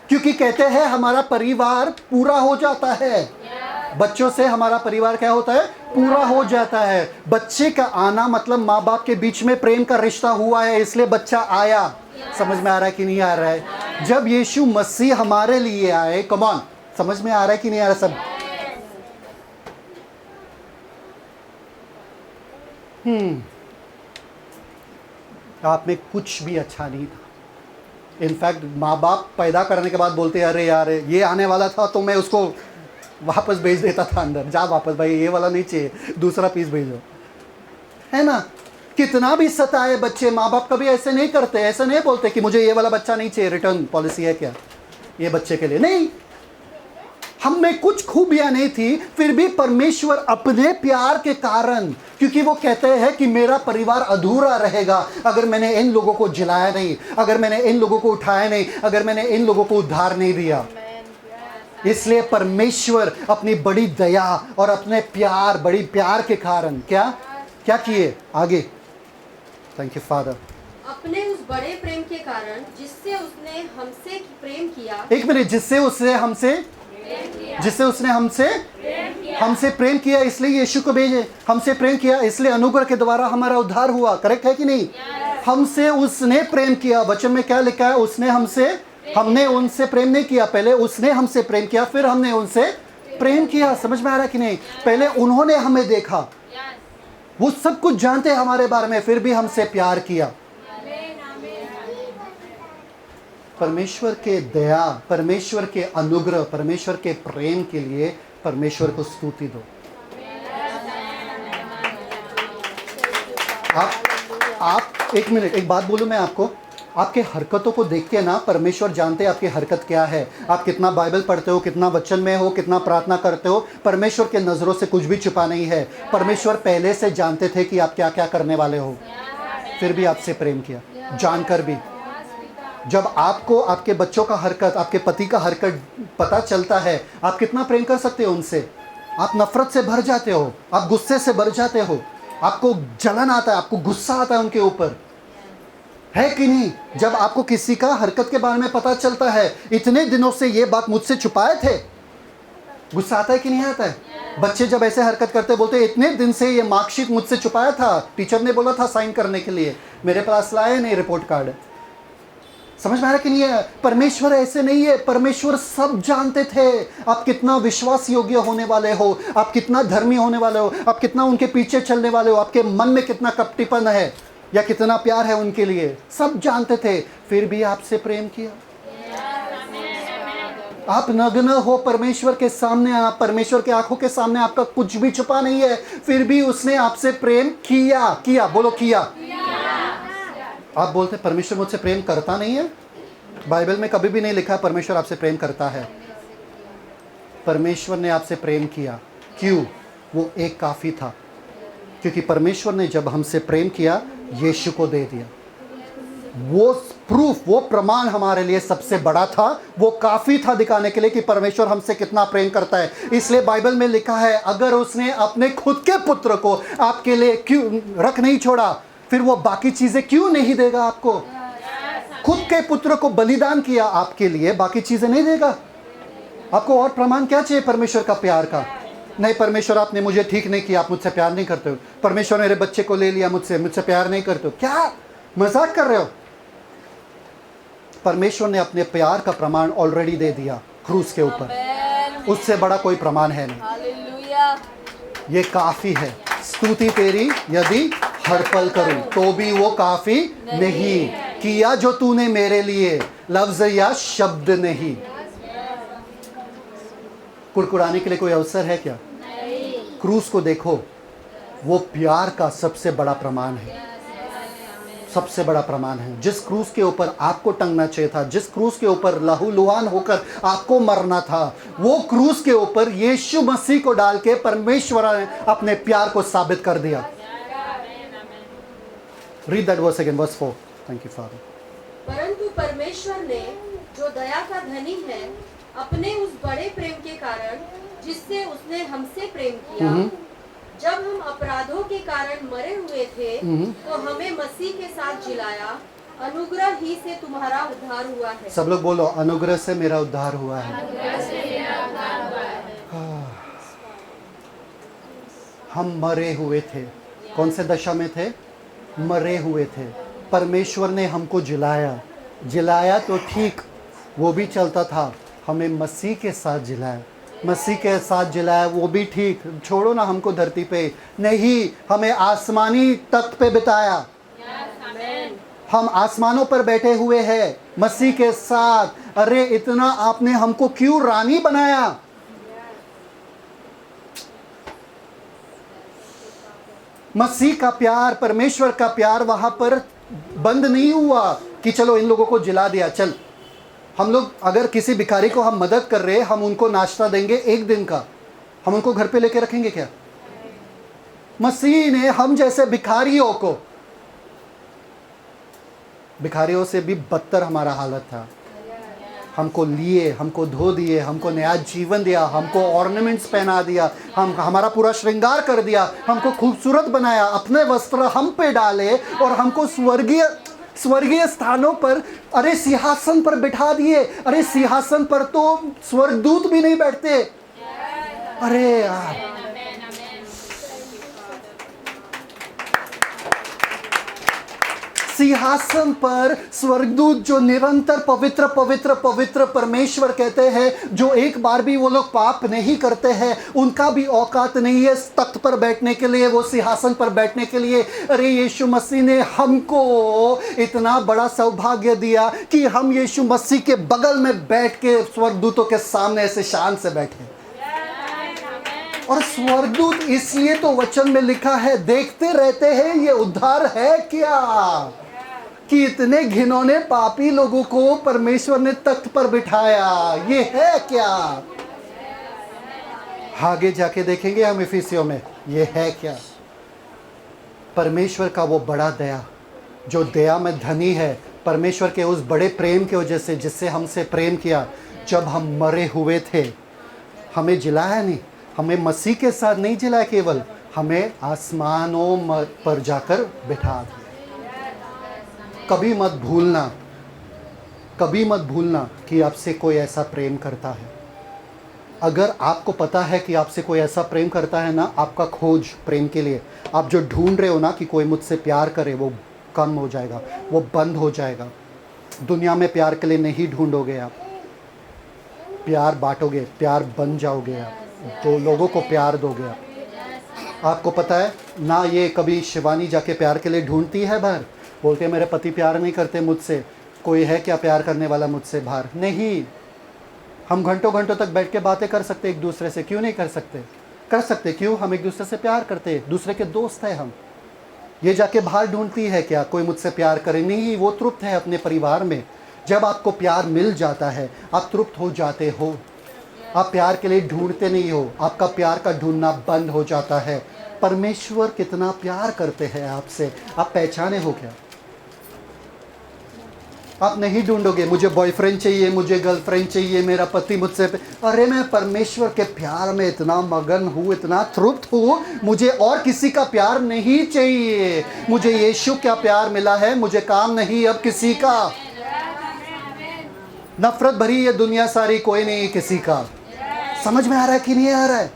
क्योंकि कहते हैं हमारा परिवार पूरा हो जाता है। बच्चों से हमारा परिवार क्या होता है? पूरा हो जाता है। बच्चे का आना मतलब माँ बाप के बीच में प्रेम का रिश्ता हुआ है, इसलिए बच्चा आया। समझ में आ रहा है कि नहीं आ रहा है? जब यीशु मसीह हमारे लिए आए, कम ऑन, समझ में आ रहा है कि नहीं आ रहा सब? आप में कुछ भी अच्छा नहीं था। इनफैक्ट माँ बाप पैदा करने के बाद बोलते अरे यार ये आने वाला था तो मैं उसको वापस भेज देता था अंदर, जा वापस भाई, ये वाला नहीं चाहिए, दूसरा पीस भेजो, है ना? कितना भी सताए बच्चे, माँ बाप कभी ऐसे नहीं करते, ऐसे नहीं बोलते कि मुझे ये वाला बच्चा नहीं चाहिए, रिटर्न पॉलिसी है क्या ये बच्चे के लिए? नहीं, हम में कुछ खूबियां नहीं थी, फिर भी परमेश्वर अपने प्यार के कारण, क्योंकि वो कहते हैं कि मेरा परिवार अधूरा रहेगा अगर मैंने इन लोगों को जिलाया नहीं, अगर मैंने इन लोगों को उठाया नहीं, अगर मैंने इन लोगों को उद्धार नहीं दिया। इसलिए परमेश्वर अपनी बड़ी दया और अपने प्यार, बड़ी प्यार के कारण क्या क्या किए? आगे, थैंक यू फादर। अपने उस बड़े प्रेम के कारण जिससे उसने हमसे प्रेम किया। एक मिनट, जिससे उसने हमसे प्रेम किया इसलिए यीशु को भेजे, हमसे प्रेम किया इसलिए अनुग्रह के द्वारा हमारा उद्धार हुआ। करेक्ट है कि नहीं? हमसे उसने प्रेम किया। वचन में क्या लिखा है? हमने उनसे प्रेम नहीं किया, पहले उसने हमसे प्रेम किया, फिर हमने उनसे प्रेम किया। समझ में आ रहा है कि नहीं? पहले उन्होंने हमें देखा, वो सब कुछ जानते हैं हमारे बारे में, फिर भी हमसे प्यार किया। परमेश्वर के दया, परमेश्वर के अनुग्रह, परमेश्वर के प्रेम के लिए परमेश्वर को स्तुति दो। आप एक मिनट, एक बात बोलूं मैं आपको, आपके हरकतों को देख के ना परमेश्वर जानते हैं आपकी हरकत क्या है। आप कितना बाइबल पढ़ते हो, कितना वचन में हो, कितना प्रार्थना करते हो, परमेश्वर के नज़रों से कुछ भी छुपा नहीं है। परमेश्वर पहले से जानते थे कि आप क्या क्या करने वाले हो, फिर भी आपसे प्रेम किया, जानकर भी। जब आपको आपके बच्चों का हरकत, आपके पति का हरकत पता चलता है, आप कितना प्रेम कर सकते हो उनसे? आप नफरत से भर जाते हो, आप गुस्से से भर जाते हो, आपको जलन आता है, आपको गुस्सा आता है उनके ऊपर, है कि नहीं? जब आपको किसी का हरकत के बारे में पता चलता है, इतने दिनों से ये बात मुझसे छुपाए थे, गुस्सा आता है कि नहीं आता है? बच्चे जब ऐसे हरकत करते, बोलते इतने दिन से ये मार्कशीट मुझसे छुपाया था, टीचर ने बोला था साइन करने के लिए, मेरे पास लाए नहीं रिपोर्ट कार्ड। समझ में आ रहा कि नहीं है? परमेश्वर ऐसे नहीं है। परमेश्वर सब जानते थे आप कितना विश्वास योग्य होने वाले हो, आप कितना धर्मी होने वाले हो, आप कितना उनके पीछे चलने वाले हो, आपके मन में कितना कपटीपन है या कितना प्यार है उनके लिए, सब जानते थे, फिर भी आपसे प्रेम किया। आप नग्न हो परमेश्वर के सामने, आप परमेश्वर के आंखों के सामने आपका कुछ भी छुपा नहीं है, फिर भी उसने आपसे प्रेम किया। बोलो किया। आप बोलते परमेश्वर मुझसे प्रेम करता नहीं है। बाइबल में कभी भी नहीं लिखा परमेश्वर आपसे प्रेम करता है। परमेश्वर ने आपसे प्रेम किया। क्यों? वो एक काफ़ी था, क्योंकि परमेश्वर ने जब हमसे प्रेम किया, यीशु को दे दिया। वो प्रूफ, वो प्रमाण हमारे लिए सबसे बड़ा था, वो काफ़ी था दिखाने के लिए कि परमेश्वर हमसे कितना प्रेम करता है। इसलिए बाइबल में लिखा है, अगर उसने अपने खुद के पुत्र को आपके लिए क्यों रख नहीं छोड़ा, फिर वो बाकी चीज़ें क्यों नहीं देगा आपको? खुद के पुत्र को बलिदान किया आपके लिए, बाकी चीज़ें नहीं देगा आपको? और प्रमाण क्या चाहिए परमेश्वर का प्यार का? नहीं, परमेश्वर आपने मुझे ठीक नहीं किया, आप मुझसे प्यार नहीं करते हो। परमेश्वर मेरे बच्चे को ले लिया, मुझसे प्यार नहीं करते हो। क्या मजाक कर रहे हो? परमेश्वर ने अपने प्यार का प्रमाण ऑलरेडी दे दिया क्रूस के ऊपर। उससे बड़ा कोई प्रमाण है नहीं। हालेलुया। ये काफ़ी है। स्तुति तेरी यदि हर पल करूं तो भी वो काफ़ी नहीं। किया जो तूने मेरे लिए, लफ्ज़ या शब्द नहीं। कुड़कुड़ाने के लिए कोई अवसर है क्या? क्रूस को देखो, वो प्यार का सबसे बड़ा प्रमाण है, सबसे बड़ा प्रमाण है। जिस क्रूस के ऊपर आपको टंगना चाहिए था, जिस क्रूस के ऊपर लहूलुहान होकर आपको मरना था, वो क्रूस के ऊपर यीशु मसीह को डाल के परमेश्वर ने अपने प्यार को साबित कर दिया। Read that verse again, verse 4। Thank you father. परंतु परमेश्वर ने, जो दया का धनी है, अपने उस बड़े प्रेम के कारण जिससे उसने हमसे प्रेम किया, जब हम अपराधों के कारण मरे हुए थे, तो हमें मसीह के साथ जिलाया। अनुग्रह ही से तुम्हारा उद्धार हुआ है। सब लोग बोलो, अनुग्रह से मेरा उद्धार हुआ है। हम मरे हुए थे। कौन से दशा में थे? मरे हुए थे। परमेश्वर ने हमको जिलाया तो ठीक, वो भी चलता था। हमें मसीह के साथ जिलाया, वो भी ठीक। छोड़ो ना हमको धरती पे, नहीं, हमें आसमानी तख्त पे बिताया। हम आसमानों पर बैठे हुए हैं मसीह के साथ। अरे इतना आपने हमको क्यों रानी बनाया? मसीह का प्यार, परमेश्वर का प्यार वहां पर बंद नहीं हुआ कि चलो इन लोगों को जिला दिया, चल। हम लोग अगर किसी भिखारी को हम मदद कर रहे, हम उनको नाश्ता देंगे एक दिन का, हम उनको घर पे लेके रखेंगे क्या? मसीह ने हम जैसे भिखारियों से भी बदतर हमारा हालत था। हमको लिए, हमको धो दिए, हमको नया जीवन दिया, हमको ऑर्नामेंट्स पहना दिया, हमारा पूरा श्रृंगार कर दिया, हमको खूबसूरत बनाया, अपने वस्त्र हम पे डाले और हमको स्वर्गीय स्थानों पर, अरे सिंहासन पर बिठा दिए। अरे सिंहासन पर तो स्वर्गदूत भी नहीं बैठते। अरे यार, सिंहासन पर स्वर्गदूत जो निरंतर पवित्र पवित्र पवित्र परमेश्वर कहते हैं, जो एक बार भी वो लोग पाप नहीं करते हैं, उनका भी औकात नहीं है तख्त पर बैठने के लिए, वो सिंहासन पर बैठने के लिए। अरे यीशु मसीह ने हमको इतना बड़ा सौभाग्य दिया कि हम यीशु मसीह के बगल में बैठ के स्वर्गदूतों के सामने ऐसे शान से बैठे। और स्वर्गदूत इसलिए तो वचन में लिखा है, देखते रहते हैं ये उद्धार है क्या, कि इतने घिनौने पापी लोगों को परमेश्वर ने तख्त पर बिठाया। ये है क्या? आगे जाके देखेंगे हम इफिसियों में, ये है क्या? परमेश्वर का वो बड़ा दया, जो दया में धनी है, परमेश्वर के उस बड़े प्रेम की वजह से जिससे हमसे प्रेम किया। जब हम मरे हुए थे, हमें जिलाया नहीं, हमें मसीह के साथ नहीं जिलाया, केवल हमें आसमानों पर जाकर बिठा दिया। कभी मत भूलना, कभी मत भूलना कि आपसे कोई ऐसा प्रेम करता है। अगर आपको पता है कि आपसे कोई ऐसा प्रेम करता है ना, आपका खोज प्रेम के लिए, आप जो ढूंढ रहे हो ना कि कोई मुझसे प्यार करे, वो कम हो जाएगा, वो बंद हो जाएगा। दुनिया में प्यार के लिए नहीं ढूंढोगे आप, प्यार बांटोगे, प्यार बन जाओगे आप, तो लोगों को प्यार दोगे आप। आपको पता है ना, ये कभी शिवानी जाके प्यार के लिए ढूंढती है बाहर, बोलते हैं मेरे पति प्यार नहीं करते मुझसे, कोई है क्या प्यार करने वाला मुझसे बाहर? नहीं। हम घंटों घंटों तक बैठ के बातें कर सकते एक दूसरे से, क्यों नहीं कर सकते? कर सकते, क्यों? हम एक दूसरे से प्यार करते, दूसरे के दोस्त हैं हम। ये जाके बाहर ढूंढती है क्या कोई मुझसे प्यार करे? नहीं, वो तृप्त है अपने परिवार में। जब आपको प्यार मिल जाता है, आप तृप्त हो जाते हो, आप प्यार के लिए ढूंढते नहीं हो, आपका प्यार का ढूंढना बंद हो जाता है। परमेश्वर कितना प्यार करते हैं आपसे, आप पहचाने हो क्या? आप नहीं ढूंढोगे मुझे बॉयफ्रेंड चाहिए, मुझे गर्लफ्रेंड चाहिए, मेरा पति मुझसे। अरे मैं परमेश्वर के प्यार में इतना मगन हूँ, इतना तृप्त हूँ, मुझे और किसी का प्यार नहीं चाहिए। मुझे यीशु का प्यार मिला है, मुझे काम नहीं अब किसी का। नफरत भरी ये दुनिया सारी, कोई नहीं किसी का। समझ में आ रहा है कि नहीं आ रहा है?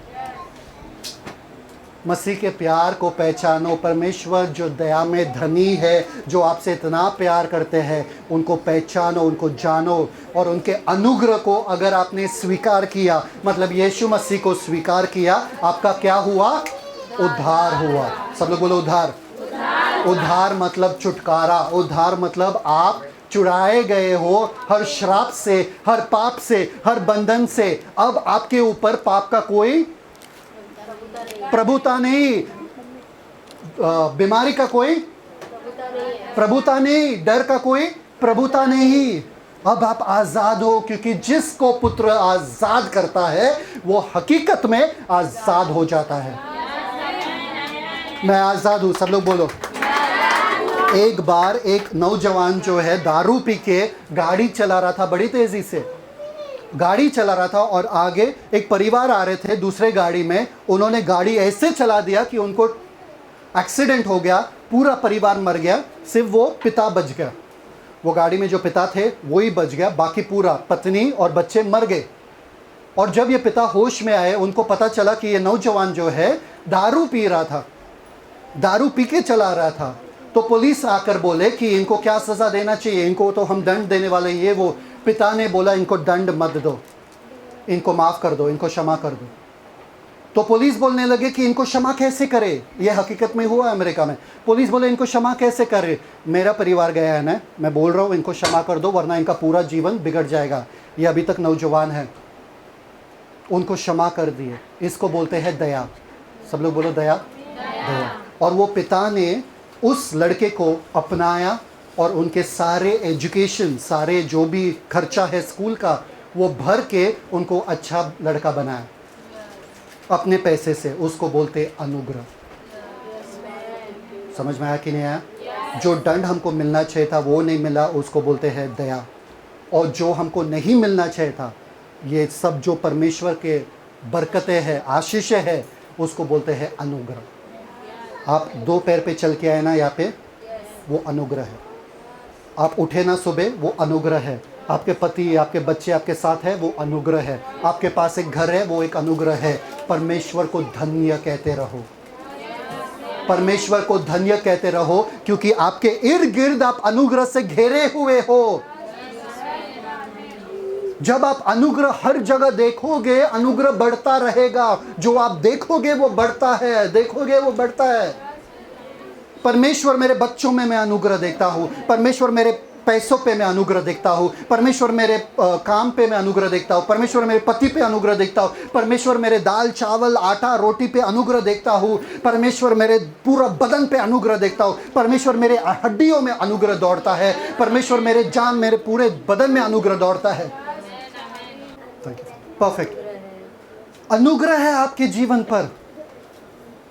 मसीह के प्यार को पहचानो। परमेश्वर जो दया में धनी है, जो आपसे इतना प्यार करते हैं, उनको पहचानो, उनको जानो, और उनके अनुग्रह को अगर आपने स्वीकार किया, मतलब यीशु मसीह को स्वीकार किया, आपका क्या हुआ? उद्धार हुआ। सब लोग बोलो उद्धार। उद्धार मतलब छुटकारा, उद्धार मतलब आप छुड़ाए गए हो हर श्राप से, हर पाप से, हर बंधन से। अब आपके ऊपर पाप का कोई प्रभुता नहीं, बीमारी का कोई प्रभुता नहीं, डर का कोई प्रभुता नहीं। अब आप आजाद हो, क्योंकि जिसको पुत्र आजाद करता है वो हकीकत में आजाद हो जाता है। मैं आजाद हूं, सब लोग बोलो। एक बार एक नौजवान जो है दारू पी के गाड़ी चला रहा था, बड़ी तेजी से गाड़ी चला रहा था, और आगे एक परिवार आ रहे थे दूसरे गाड़ी में। उन्होंने गाड़ी ऐसे चला दिया कि उनको एक्सीडेंट हो गया, पूरा परिवार मर गया, सिर्फ वो पिता बच गया। वो गाड़ी में जो पिता थे वो ही बच गया, बाकी पूरा पत्नी और बच्चे मर गए। और जब ये पिता होश में आए, उनको पता चला कि ये नौजवान जो है दारू पी रहा था, दारू पी के चला रहा था। तो पुलिस आकर बोले कि इनको क्या सज़ा देना चाहिए, इनको तो हम दंड देने वाले। ये वो पिता ने बोला इनको दंड मत दो, इनको माफ़ कर दो, इनको क्षमा कर दो। तो पुलिस बोलने लगे कि इनको क्षमा कैसे करे, ये हकीकत में हुआ अमेरिका में। पुलिस बोले इनको क्षमा कैसे करे, मेरा परिवार गया है ना, मैं बोल रहा हूँ इनको क्षमा कर दो, वरना इनका पूरा जीवन बिगड़ जाएगा। ये अभी तक नौजवान है, उनको क्षमा कर दिए। इसको बोलते हैं दया। सब लोग बोलो दया। दया। और वो पिता ने उस लड़के को अपनाया और उनके सारे एजुकेशन, सारे जो भी खर्चा है स्कूल का, वो भर के उनको अच्छा लड़का बनाया अपने पैसे से। उसको बोलते अनुग्रह। समझ में आया कि नहीं आया? जो दंड हमको मिलना चाहिए था वो नहीं मिला, उसको बोलते हैं दया। और जो हमको नहीं मिलना चाहिए था, ये सब जो परमेश्वर के बरकतें हैं, आशीषें हैं, उसको बोलते हैं अनुग्रह। आप दो पैर पे चल के आए ना यहाँ पे, वो अनुग्रह है। आप उठे ना सुबह, वो अनुग्रह है। आपके पति, आपके बच्चे आपके साथ है, वो अनुग्रह है। आपके पास एक घर है, वो एक अनुग्रह है। परमेश्वर को धन्य कहते रहो। परमेश्वर को धन्य कहते रहो, क्योंकि आपके इर्द गिर्द आप अनुग्रह से घेरे हुए हो। जब आप अनुग्रह हर जगह देखोगे, अनुग्रह बढ़ता रहेगा। जो आप देखोगे वो बढ़ता है, देखोगे वो बढ़ता है। परमेश्वर मेरे बच्चों में मैं अनुग्रह देखता हूँ, परमेश्वर मेरे पैसों पे मैं अनुग्रह देखता हूँ, परमेश्वर मेरे काम पे मैं अनुग्रह देखता हूँ, परमेश्वर मेरे पति पे अनुग्रह देखता हूँ, परमेश्वर मेरे दाल चावल आटा रोटी पे अनुग्रह देखता हूँ, परमेश्वर मेरे पूरा बदन पे अनुग्रह देखता हूँ, परमेश्वर मेरे हड्डियों में अनुग्रह दौड़ता है, परमेश्वर मेरे जान मेरे पूरे बदन में अनुग्रह दौड़ता है। परफेक्ट अनुग्रह है आपके जीवन पर।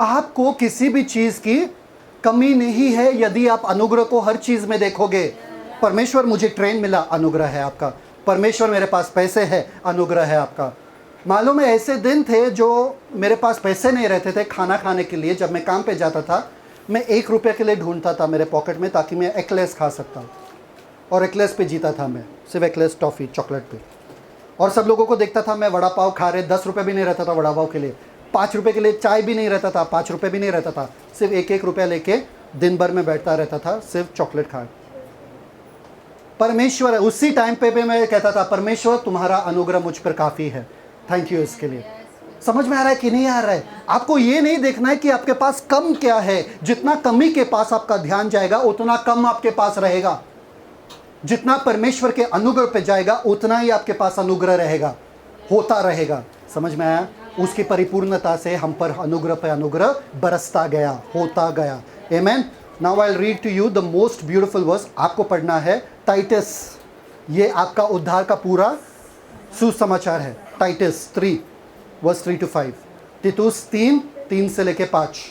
आपको किसी भी चीज की कमी नहीं है यदि आप अनुग्रह को हर चीज में देखोगे। परमेश्वर मुझे ट्रेन मिला, अनुग्रह है आपका। परमेश्वर मेरे पास पैसे है, अनुग्रह है आपका। मालूम है ऐसे दिन थे जो मेरे पास पैसे नहीं रहते थे खाना खाने के लिए। जब मैं काम पे जाता था, मैं 1 रुपये के लिए ढूंढता था मेरे पॉकेट में, ताकि मैं एक्लेस खा सकता हूँ। और एक्लेस पे जीता था मैं, सिर्फ एक्लेस टॉफ़ी चॉकलेट पे। और सब लोगों को देखता था मैं वड़ा पाव खा रहे, 10 रुपये भी नहीं रहता था वड़ा पाव के लिए, 5 रुपये के लिए चाय भी नहीं रहता था, 5 रुपये भी नहीं रहता था। सिर्फ 1-1 रुपया लेके दिन भर में बैठता रहता था, सिर्फ चॉकलेट खा। परमेश्वर उसी टाइम पे मैं कहता था, परमेश्वर तुम्हारा अनुग्रह मुझ पर काफ़ी है, थैंक यू इसके लिए। समझ में आ रहा है कि नहीं आ रहा है? आपको ये नहीं देखना है कि आपके पास कम क्या है। जितना कमी के पास आपका ध्यान जाएगा, उतना कम आपके पास रहेगा। जितना परमेश्वर के अनुग्रह पे जाएगा, उतना ही आपके पास अनुग्रह रहेगा, होता रहेगा। समझ में आया? उसकी परिपूर्णता से हम पर अनुग्रह पे अनुग्रह बरसता गया, होता गया। आमेन। Now I will read to you the most beautiful verse. आपको पढ़ना है टाइटस। ये आपका उद्धार का पूरा सुसमाचार है। Titus 3 verse 3 to 5। तीतुस 3 से लेके 5।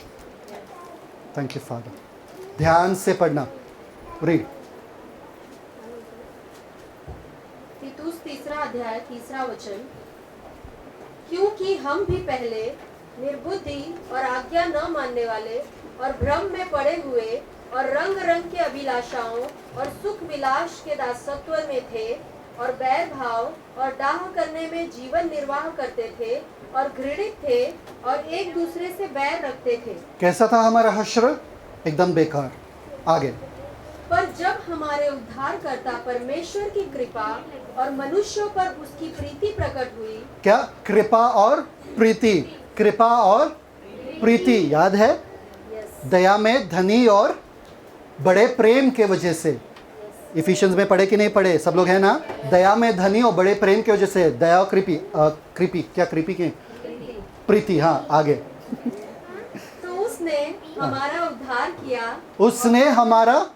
Thank you father. ध्यान से पढ़ना। रीड। तीतुस 3 अध्याय 3 वचन। क्योंकि हम भी पहले निर्बुद्धि और आज्ञा न मानने वाले और भ्रम में पड़े हुए और रंग रंग के अभिलाषाओं और सुख विलास के दासत्व में थे, और बैर भाव और डाह करने में जीवन निर्वाह करते थे, और घृणित थे, और एक दूसरे से बैर रखते थे। कैसा था हमारा हश्र? एकदम बेकार। आगे। पर जब हमारे उद्धारकर्ता परमेश्वर की कृपा और मनुष्यों पर उसकी प्रीति प्रकट हुई। क्या? कृपा और प्रीति। कृपा और प्रीति याद है? दया में धनी और बड़े प्रेम के वजह से। इफिशियंस में पढ़े कि नहीं पढ़े? सब लोग हैं ना? दया में धनी और बड़े प्रेम की वजह से। दया और कृपी क्या? कृपी की प्रीति। हाँ आगे। तो उसने हमारा उद्धार किया। उसने हमारा,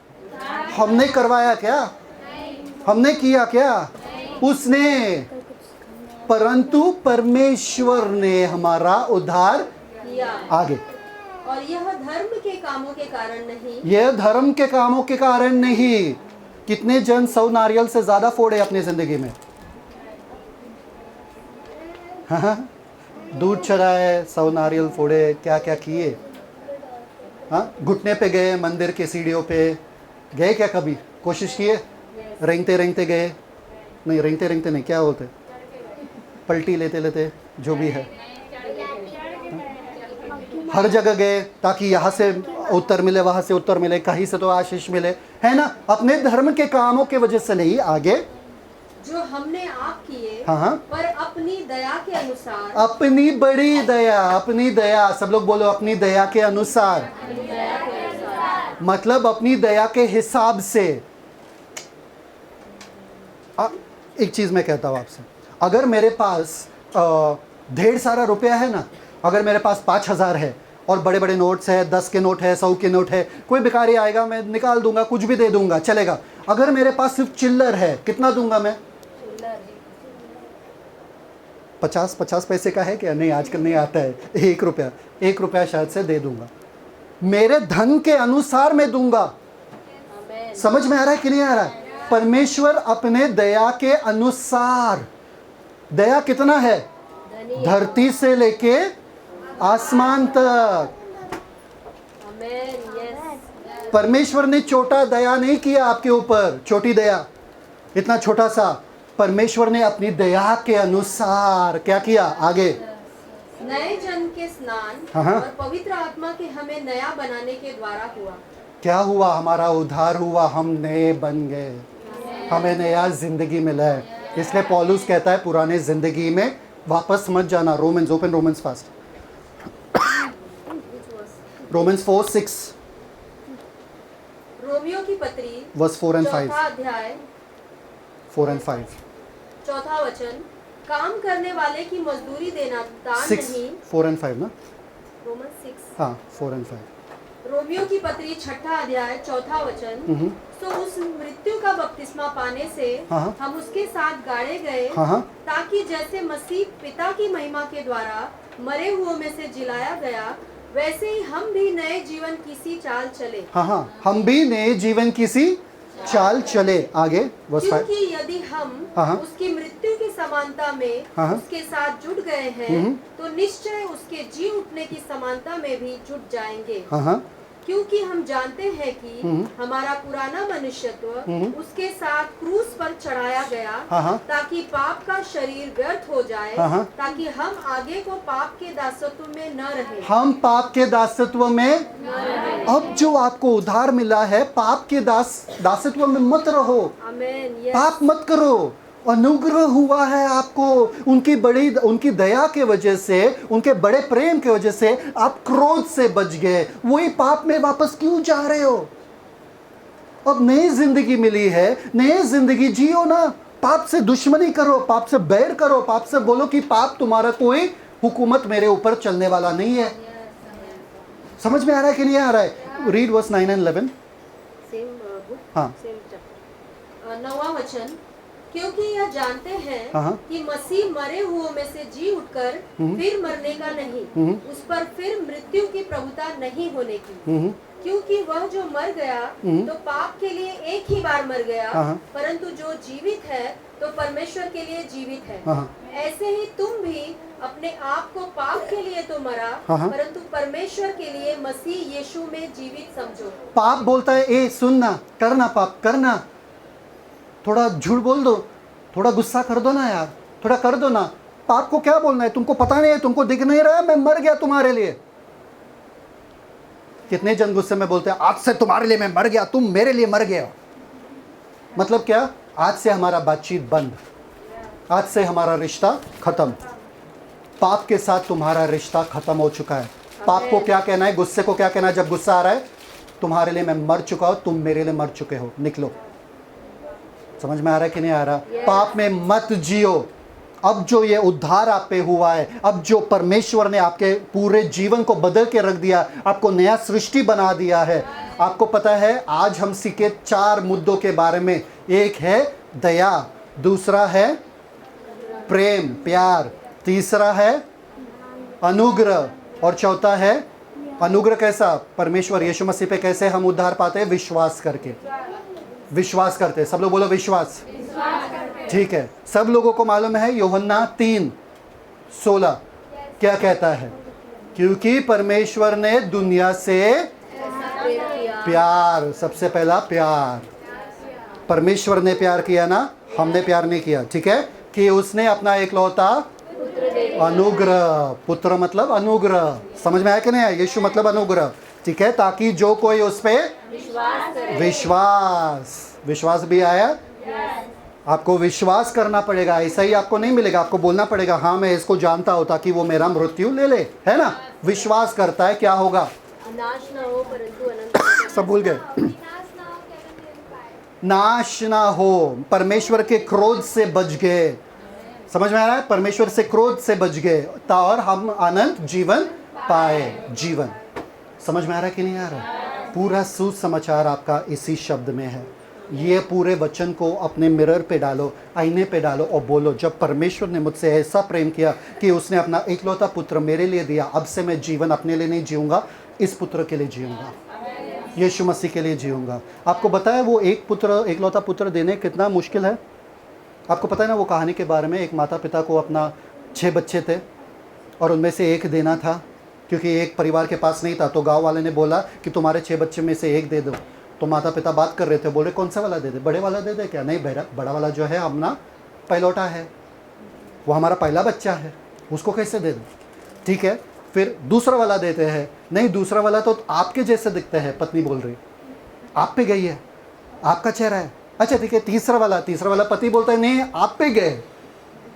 हमने करवाया क्या? हमने किया क्या? उसने, परंतु परमेश्वर ने हमारा उद्धार किया। आगे। और यह धर्म के कामों के कारण नहीं। यह धर्म के कामों के कारण नहीं। कितने जन 100 नारियल से ज्यादा फोड़े अपनी जिंदगी में? हाँ, दूध चढ़ाए, 100 नारियल फोड़े, क्या क्या किए। हाँ, घुटने पे गए, मंदिर के सीढ़ियों पे गए क्या? कभी कोशिश किए? रेंगते रेंगते गए? नहीं, रेंगते रेंगते नहीं, क्या बोलते, पलटी लेते लेते, जो भी है। हर जगह गए ताकि यहाँ से उत्तर मिले, वहाँ से उत्तर मिले, कहीं से तो आशीष मिले, है ना? अपने धर्म के कामों के वजह से नहीं। आगे। जो हमने आप किए, हाँ, पर अपनी दया के अनुसार। अपनी बड़ी दया। अपनी दया, सब लोग बोलो, अपनी दया के अनुसार। मतलब अपनी दया के हिसाब से। एक चीज मैं कहता हूँ आपसे, अगर मेरे पास ढेर सारा रुपया है ना, अगर मेरे पास 5,000 है और बड़े बड़े नोट्स है, 10 के नोट है, 100 के नोट है, कोई भिखारी आएगा मैं निकाल दूंगा, कुछ भी दे दूंगा, चलेगा। अगर मेरे पास सिर्फ चिल्लर है, कितना दूंगा मैं? 50 पैसे का है क्या? नहीं, आजकल नहीं आता है। 1 रुपया शायद से दे दूंगा। मेरे धन के अनुसार मैं दूंगा। समझ में आ रहा है कि नहीं आ रहा है? परमेश्वर अपने दया के अनुसार। दया कितना है? धरती से लेके आसमान तक। परमेश्वर ने छोटा दया नहीं किया आपके ऊपर, छोटी दया, इतना छोटा सा। परमेश्वर ने अपनी दया के अनुसार क्या किया? आगे। नए जन्म के स्नान हाँ। और पवित्र आत्मा के हमें नया बनाने के द्वारा हुआ। क्या हुआ? हमारा उद्धार हुआ, हम नए बन गए, हमें नया जिंदगी मिला है। इसलिए पौलुस कहता है पुराने जिंदगी में वापस मत जाना। Romans, open Romans fast, Romans 4:6 Romeo की पत्री वर्स 4 and 5, चौथा अध्याय 4 and 5, चौथा वचन, काम करने वाले की मजदूरी देना दान 6, नहीं। 4 and 5 ना? रोमन 6। हाँ, 4 and 5। रोमियो की पत्री छठा अध्याय चौथा वचन, तो उस मृत्यु का बपतिस्मा पाने से हाँ। हम उसके साथ गाड़े गए, हाँ। ताकि जैसे मसीह पिता की महिमा के द्वारा मरे हुओं में से जिलाया गया, वैसे ही हम भी नए जीवन की सी चाल चले। हाँ, हम भी नए जीवन की सी चाल चले। आगे वर्स 5। क्योंकि यदि हम हाँ। उसकी मृत्यु की समानता में हाँ। उसके साथ जुड़ गए हैं, तो निश्चय उसके जी उठने की समानता में भी जुट जाएंगे। हाँ। क्योंकि हम जानते हैं कि हमारा पुराना मनुष्यत्व उसके साथ क्रूस पर चढ़ाया गया, हाँ। ताकि पाप का शरीर व्यर्थ हो जाए, हाँ। ताकि हम आगे को पाप के दासत्व में न रहे। हम पाप के दासत्व में, अब जो आपको उद्धार मिला है, पाप के दासत्व में मत रहो, आमीन। यस। पाप मत करो। अनुग्रह हुआ है आपको, उनकी दया के वजह से, उनके बड़े प्रेम के वजह से आप क्रोध से बच गए। वही पाप में वापस क्यों जा रहे हो? अब नई जिंदगी मिली है, नई जिंदगी जियो ना। पाप से दुश्मनी करो, पाप से बैर करो, पाप से बोलो कि पाप तुम्हारा कोई हुकूमत मेरे ऊपर चलने वाला नहीं है। समझ में आ रहा है कि नहीं आ रहा है? Read verse 9 and 11। Same book, हाँ। Same chapter. 9वां वचन, क्योंकि यह जानते हैं हाँ। कि मसीह मरे हुओं में से जी उठकर फिर मरने का नहीं, उस पर फिर मृत्यु की प्रभुता नहीं होने की। क्योंकि वह जो मर गया तो पाप के लिए एक ही बार मर गया, हाँ। परंतु जो जीवित है तो परमेश्वर के लिए जीवित है। हाँ। ऐसे ही तुम भी अपने आप को पाप के लिए तो मरा, हाँ। परंतु परमेश्वर के लिए मसीह यीशु में जीवित समझो। पाप बोलता है ए सुनना, करना, पाप करना, थोड़ा झूठ बोल दो, थोड़ा गुस्सा कर दो ना यार, थोड़ा कर दो ना। पाप को क्या बोलना है? तुमको पता नहीं है, तुमको दिख नहीं रहा है, मैं मर गया तुम्हारे लिए। कितने जन गुस्से में बोलते हैं आज से तुम्हारे लिए मैं मर गया, तुम मेरे लिए मर गए हो। मतलब क्या? आज से हमारा बातचीत बंद, आज से हमारा रिश्ता खत्म। पाप के साथ तुम्हारा रिश्ता खत्म हो चुका है। पाप को क्या कहना है? गुस्से को क्या कहना है? जब गुस्सा आ रहा है, तुम्हारे लिए मैं मर चुका हूं, तुम मेरे लिए मर चुके हो, निकलो। समझ में आ रहा है कि नहीं आ रहा? पाप में मत जियो। अब जो ये उद्धार आप पे हुआ है, अब जो परमेश्वर ने आपके पूरे जीवन को बदल के रख दिया, आपको नया सृष्टि बना दिया है। आपको पता है आज हम सीखे 4 मुद्दों के बारे में। एक है दया, दूसरा है प्रेम प्यार, तीसरा है अनुग्रह, और चौथा है अनुग्रह कैसा? परमेश्वर यीशु मसीह पे कैसे हम उद्धार पाते हैं? विश्वास करके। विश्वास करते हैं। सब लोग बोलो विश्वास। ठीक है, सब लोगों को मालूम है यूहन्ना 3:16 क्या कहता है? क्योंकि परमेश्वर ने दुनिया से प्यार, सबसे पहला प्यार, परमेश्वर ने प्यार किया ना, हमने प्यार नहीं किया, ठीक है? कि उसने अपना एकलौता अनुग्रह, पुत्र मतलब अनुग्रह, समझ में आया कि नहीं आया? यीशु मतलब अनुग्रह, ठीक है? ताकि जो कोई उस पे विश्वास भी आया। आपको विश्वास करना पड़ेगा, ऐसा ही आपको नहीं मिलेगा। आपको बोलना पड़ेगा हाँ मैं इसको जानता हूँ, ताकि वो मेरा मृत्यु ले ले, है ना? विश्वास करता है, क्या होगा? नाश न हो परंतु अनंत। सब भूल गए। नाश ना हो, परमेश्वर के क्रोध से बच गए। समझ में आ रहा है? परमेश्वर से क्रोध से बच गए और हम अनंत जीवन पाए। जीवन, समझ में आ रहा है कि नहीं आ रहा? पूरा सुसमाचार आपका इसी शब्द में है। ये पूरे वचन को अपने मिरर पे डालो, आईने पे डालो और बोलो, जब परमेश्वर ने मुझसे ऐसा प्रेम किया कि उसने अपना एकलौता पुत्र मेरे लिए दिया, अब से मैं जीवन अपने लिए नहीं जीऊँगा, इस पुत्र के लिए जीऊँगा, यीशु मसीह के लिए जीऊँगा। आपको बताया वो एकलौता पुत्र देने कितना मुश्किल है? आपको पता है ना वो कहानी के बारे में? एक माता पिता को अपना 6 बच्चे थे और उनमें से एक देना था, क्योंकि एक परिवार के पास नहीं था। तो गांव वाले ने बोला कि तुम्हारे 6 बच्चे में से एक दे दो। तो माता पिता बात कर रहे थे, बोले कौन सा वाला दे दे? बड़े वाला दे दे क्या? नहीं, बड़ा वाला जो है अपना पहलौटा है, वो हमारा पहला बच्चा है, उसको कैसे दे दो? ठीक है, फिर दूसरा वाला देते हैं, नहीं दूसरा वाला तो आपके जैसे दिखते हैं, पत्नी बोल रही, आप पे गई है, आपका चेहरा है। अच्छा ठीक है, तीसरा वाला पति बोलता है नहीं आप पे गए,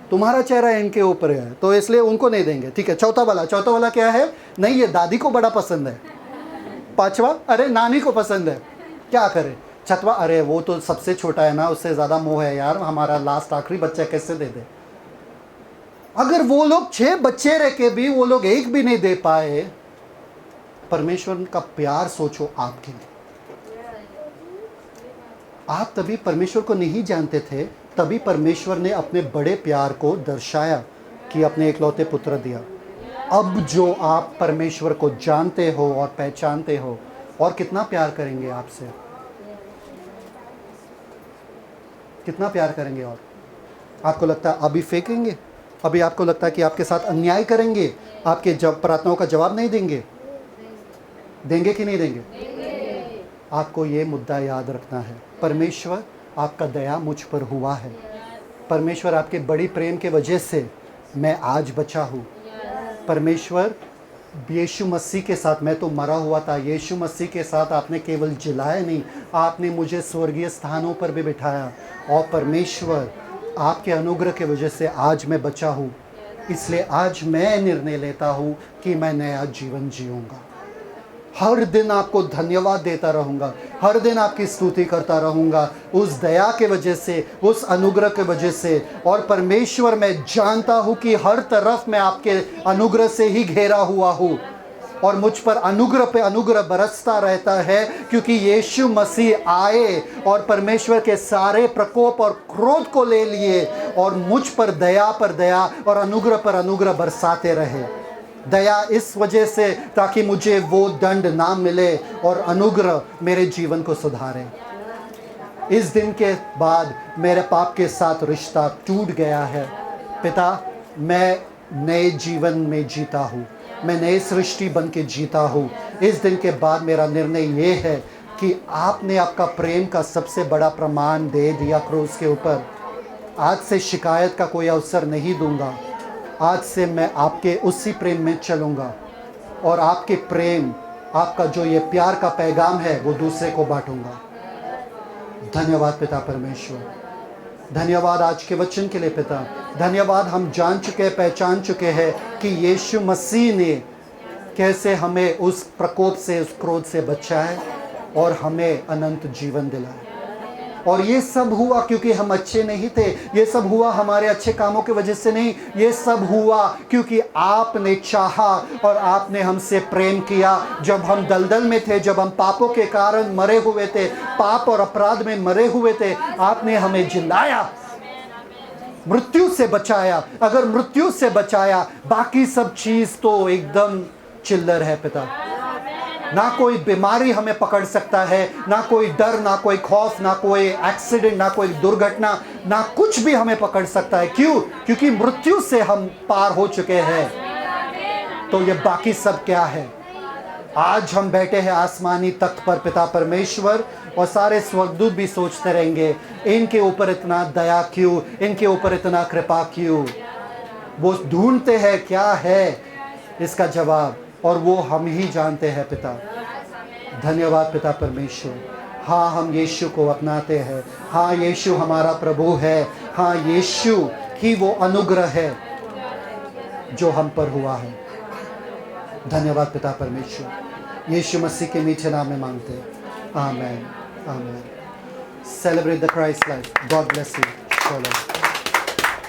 तुम्हारा चेहरा इनके ऊपर है, तो इसलिए उनको नहीं देंगे। ठीक है, चौथा वाला क्या है, नहीं ये दादी को बड़ा पसंद है। पांचवा, अरे नानी को पसंद है, क्या करे। छठवा, अरे वो तो सबसे छोटा है ना, उससे ज़्यादा मोह है यार, हमारा लास्ट आखिरी बच्चा कैसे दे दे। अगर वो लोग 6 बच्चे रह के भी वो लोग एक भी नहीं दे पाए, परमेश्वर का प्यार सोचो आपके लिए। आप तभी परमेश्वर को नहीं जानते थे, तभी परमेश्वर ने अपने बड़े प्यार को दर्शाया कि अपने इकलौते पुत्र दिया। अब जो आप परमेश्वर को जानते हो और पहचानते हो, और कितना प्यार करेंगे आपसे, कितना प्यार करेंगे। और आपको लगता है अभी फेंकेंगे, अभी आपको लगता है कि आपके साथ अन्याय करेंगे, आपके प्रार्थनाओं का जवाब नहीं देंगे, देंगे कि नहीं देंगे। आपको ये मुद्दा याद रखना है, परमेश्वर आपका दया मुझ पर हुआ है, परमेश्वर आपके बड़ी प्रेम के वजह से मैं आज बचा हूँ। परमेश्वर यीशु मसीह के साथ, मैं तो मरा हुआ था, यीशु मसीह के साथ आपने केवल जिलाया नहीं, आपने मुझे स्वर्गीय स्थानों पर भी बिठाया। और परमेश्वर आपके अनुग्रह के वजह से आज मैं बचा हूँ, इसलिए आज मैं निर्णय लेता हूँ कि मैं नया जीवन जीऊँगा। हर दिन आपको धन्यवाद देता रहूँगा, हर दिन आपकी स्तुति करता रहूँगा, उस दया के वजह से, उस अनुग्रह के वजह से। और परमेश्वर मैं जानता हूँ कि हर तरफ मैं आपके अनुग्रह से ही घेरा हुआ हूँ, और मुझ पर अनुग्रह पे अनुग्रह बरसता रहता है, क्योंकि यीशु मसीह आए और परमेश्वर के सारे प्रकोप और क्रोध को ले लिए और मुझ पर दया और अनुग्रह पर अनुग्रह बरसाते रहे। दया इस वजह से ताकि मुझे वो दंड ना मिले और अनुग्रह मेरे जीवन को सुधारे। इस दिन के बाद मेरे पाप के साथ रिश्ता टूट गया है। पिता, मैं नए जीवन में जीता हूँ, मैं नए सृष्टि बन के जीता हूँ। इस दिन के बाद मेरा निर्णय ये है कि आपने आपका प्रेम का सबसे बड़ा प्रमाण दे दिया क्रूस के ऊपर। आज से शिकायत का कोई अवसर नहीं दूंगा, आज से मैं आपके उसी प्रेम में चलूँगा और आपके प्रेम, आपका जो ये प्यार का पैगाम है वो दूसरे को बांटूंगा। धन्यवाद पिता परमेश्वर, धन्यवाद आज के वचन के लिए पिता। धन्यवाद, हम जान चुके, पहचान चुके हैं कि यीशु मसीह ने कैसे हमें उस प्रकोप से, उस क्रोध से बचाए और हमें अनंत जीवन दिलाए। और ये सब हुआ क्योंकि हम अच्छे नहीं थे, ये सब हुआ हमारे अच्छे कामों की वजह से नहीं, ये सब हुआ क्योंकि आपने चाहा और आपने हमसे प्रेम किया। जब हम दलदल में थे, जब हम पापों के कारण मरे हुए थे, पाप और अपराध में मरे हुए थे, आपने हमें जिलाया, मृत्यु से बचाया। अगर मृत्यु से बचाया, बाकी सब चीज तो एकदम चिल्लर है पिता। ना कोई बीमारी हमें पकड़ सकता है, ना कोई डर, ना कोई खौफ, ना कोई एक्सीडेंट, ना कोई दुर्घटना, ना कुछ भी हमें पकड़ सकता है। क्यों? क्योंकि मृत्यु से हम पार हो चुके हैं। तो ये बाकी सब क्या है? आज हम बैठे हैं आसमानी तख्त पर पिता परमेश्वर, और सारे स्वर्गदूत भी सोचते रहेंगे इनके ऊपर इतना दया क्यों, इनके ऊपर इतना कृपा क्यों। वो ढूंढते हैं क्या है इसका जवाब, और वो हम ही जानते हैं पिता। धन्यवाद पिता परमेश्वर। हाँ, हम यीशु को अपनाते हैं, हाँ यीशु हमारा प्रभु है, हाँ यीशु ही वो अनुग्रह है जो हम पर हुआ है। धन्यवाद पिता परमेश्वर, यीशु मसीह के मीठे नाम में मांगते हैं, आमेन आमेन। Celebrate the Christ life. God bless you.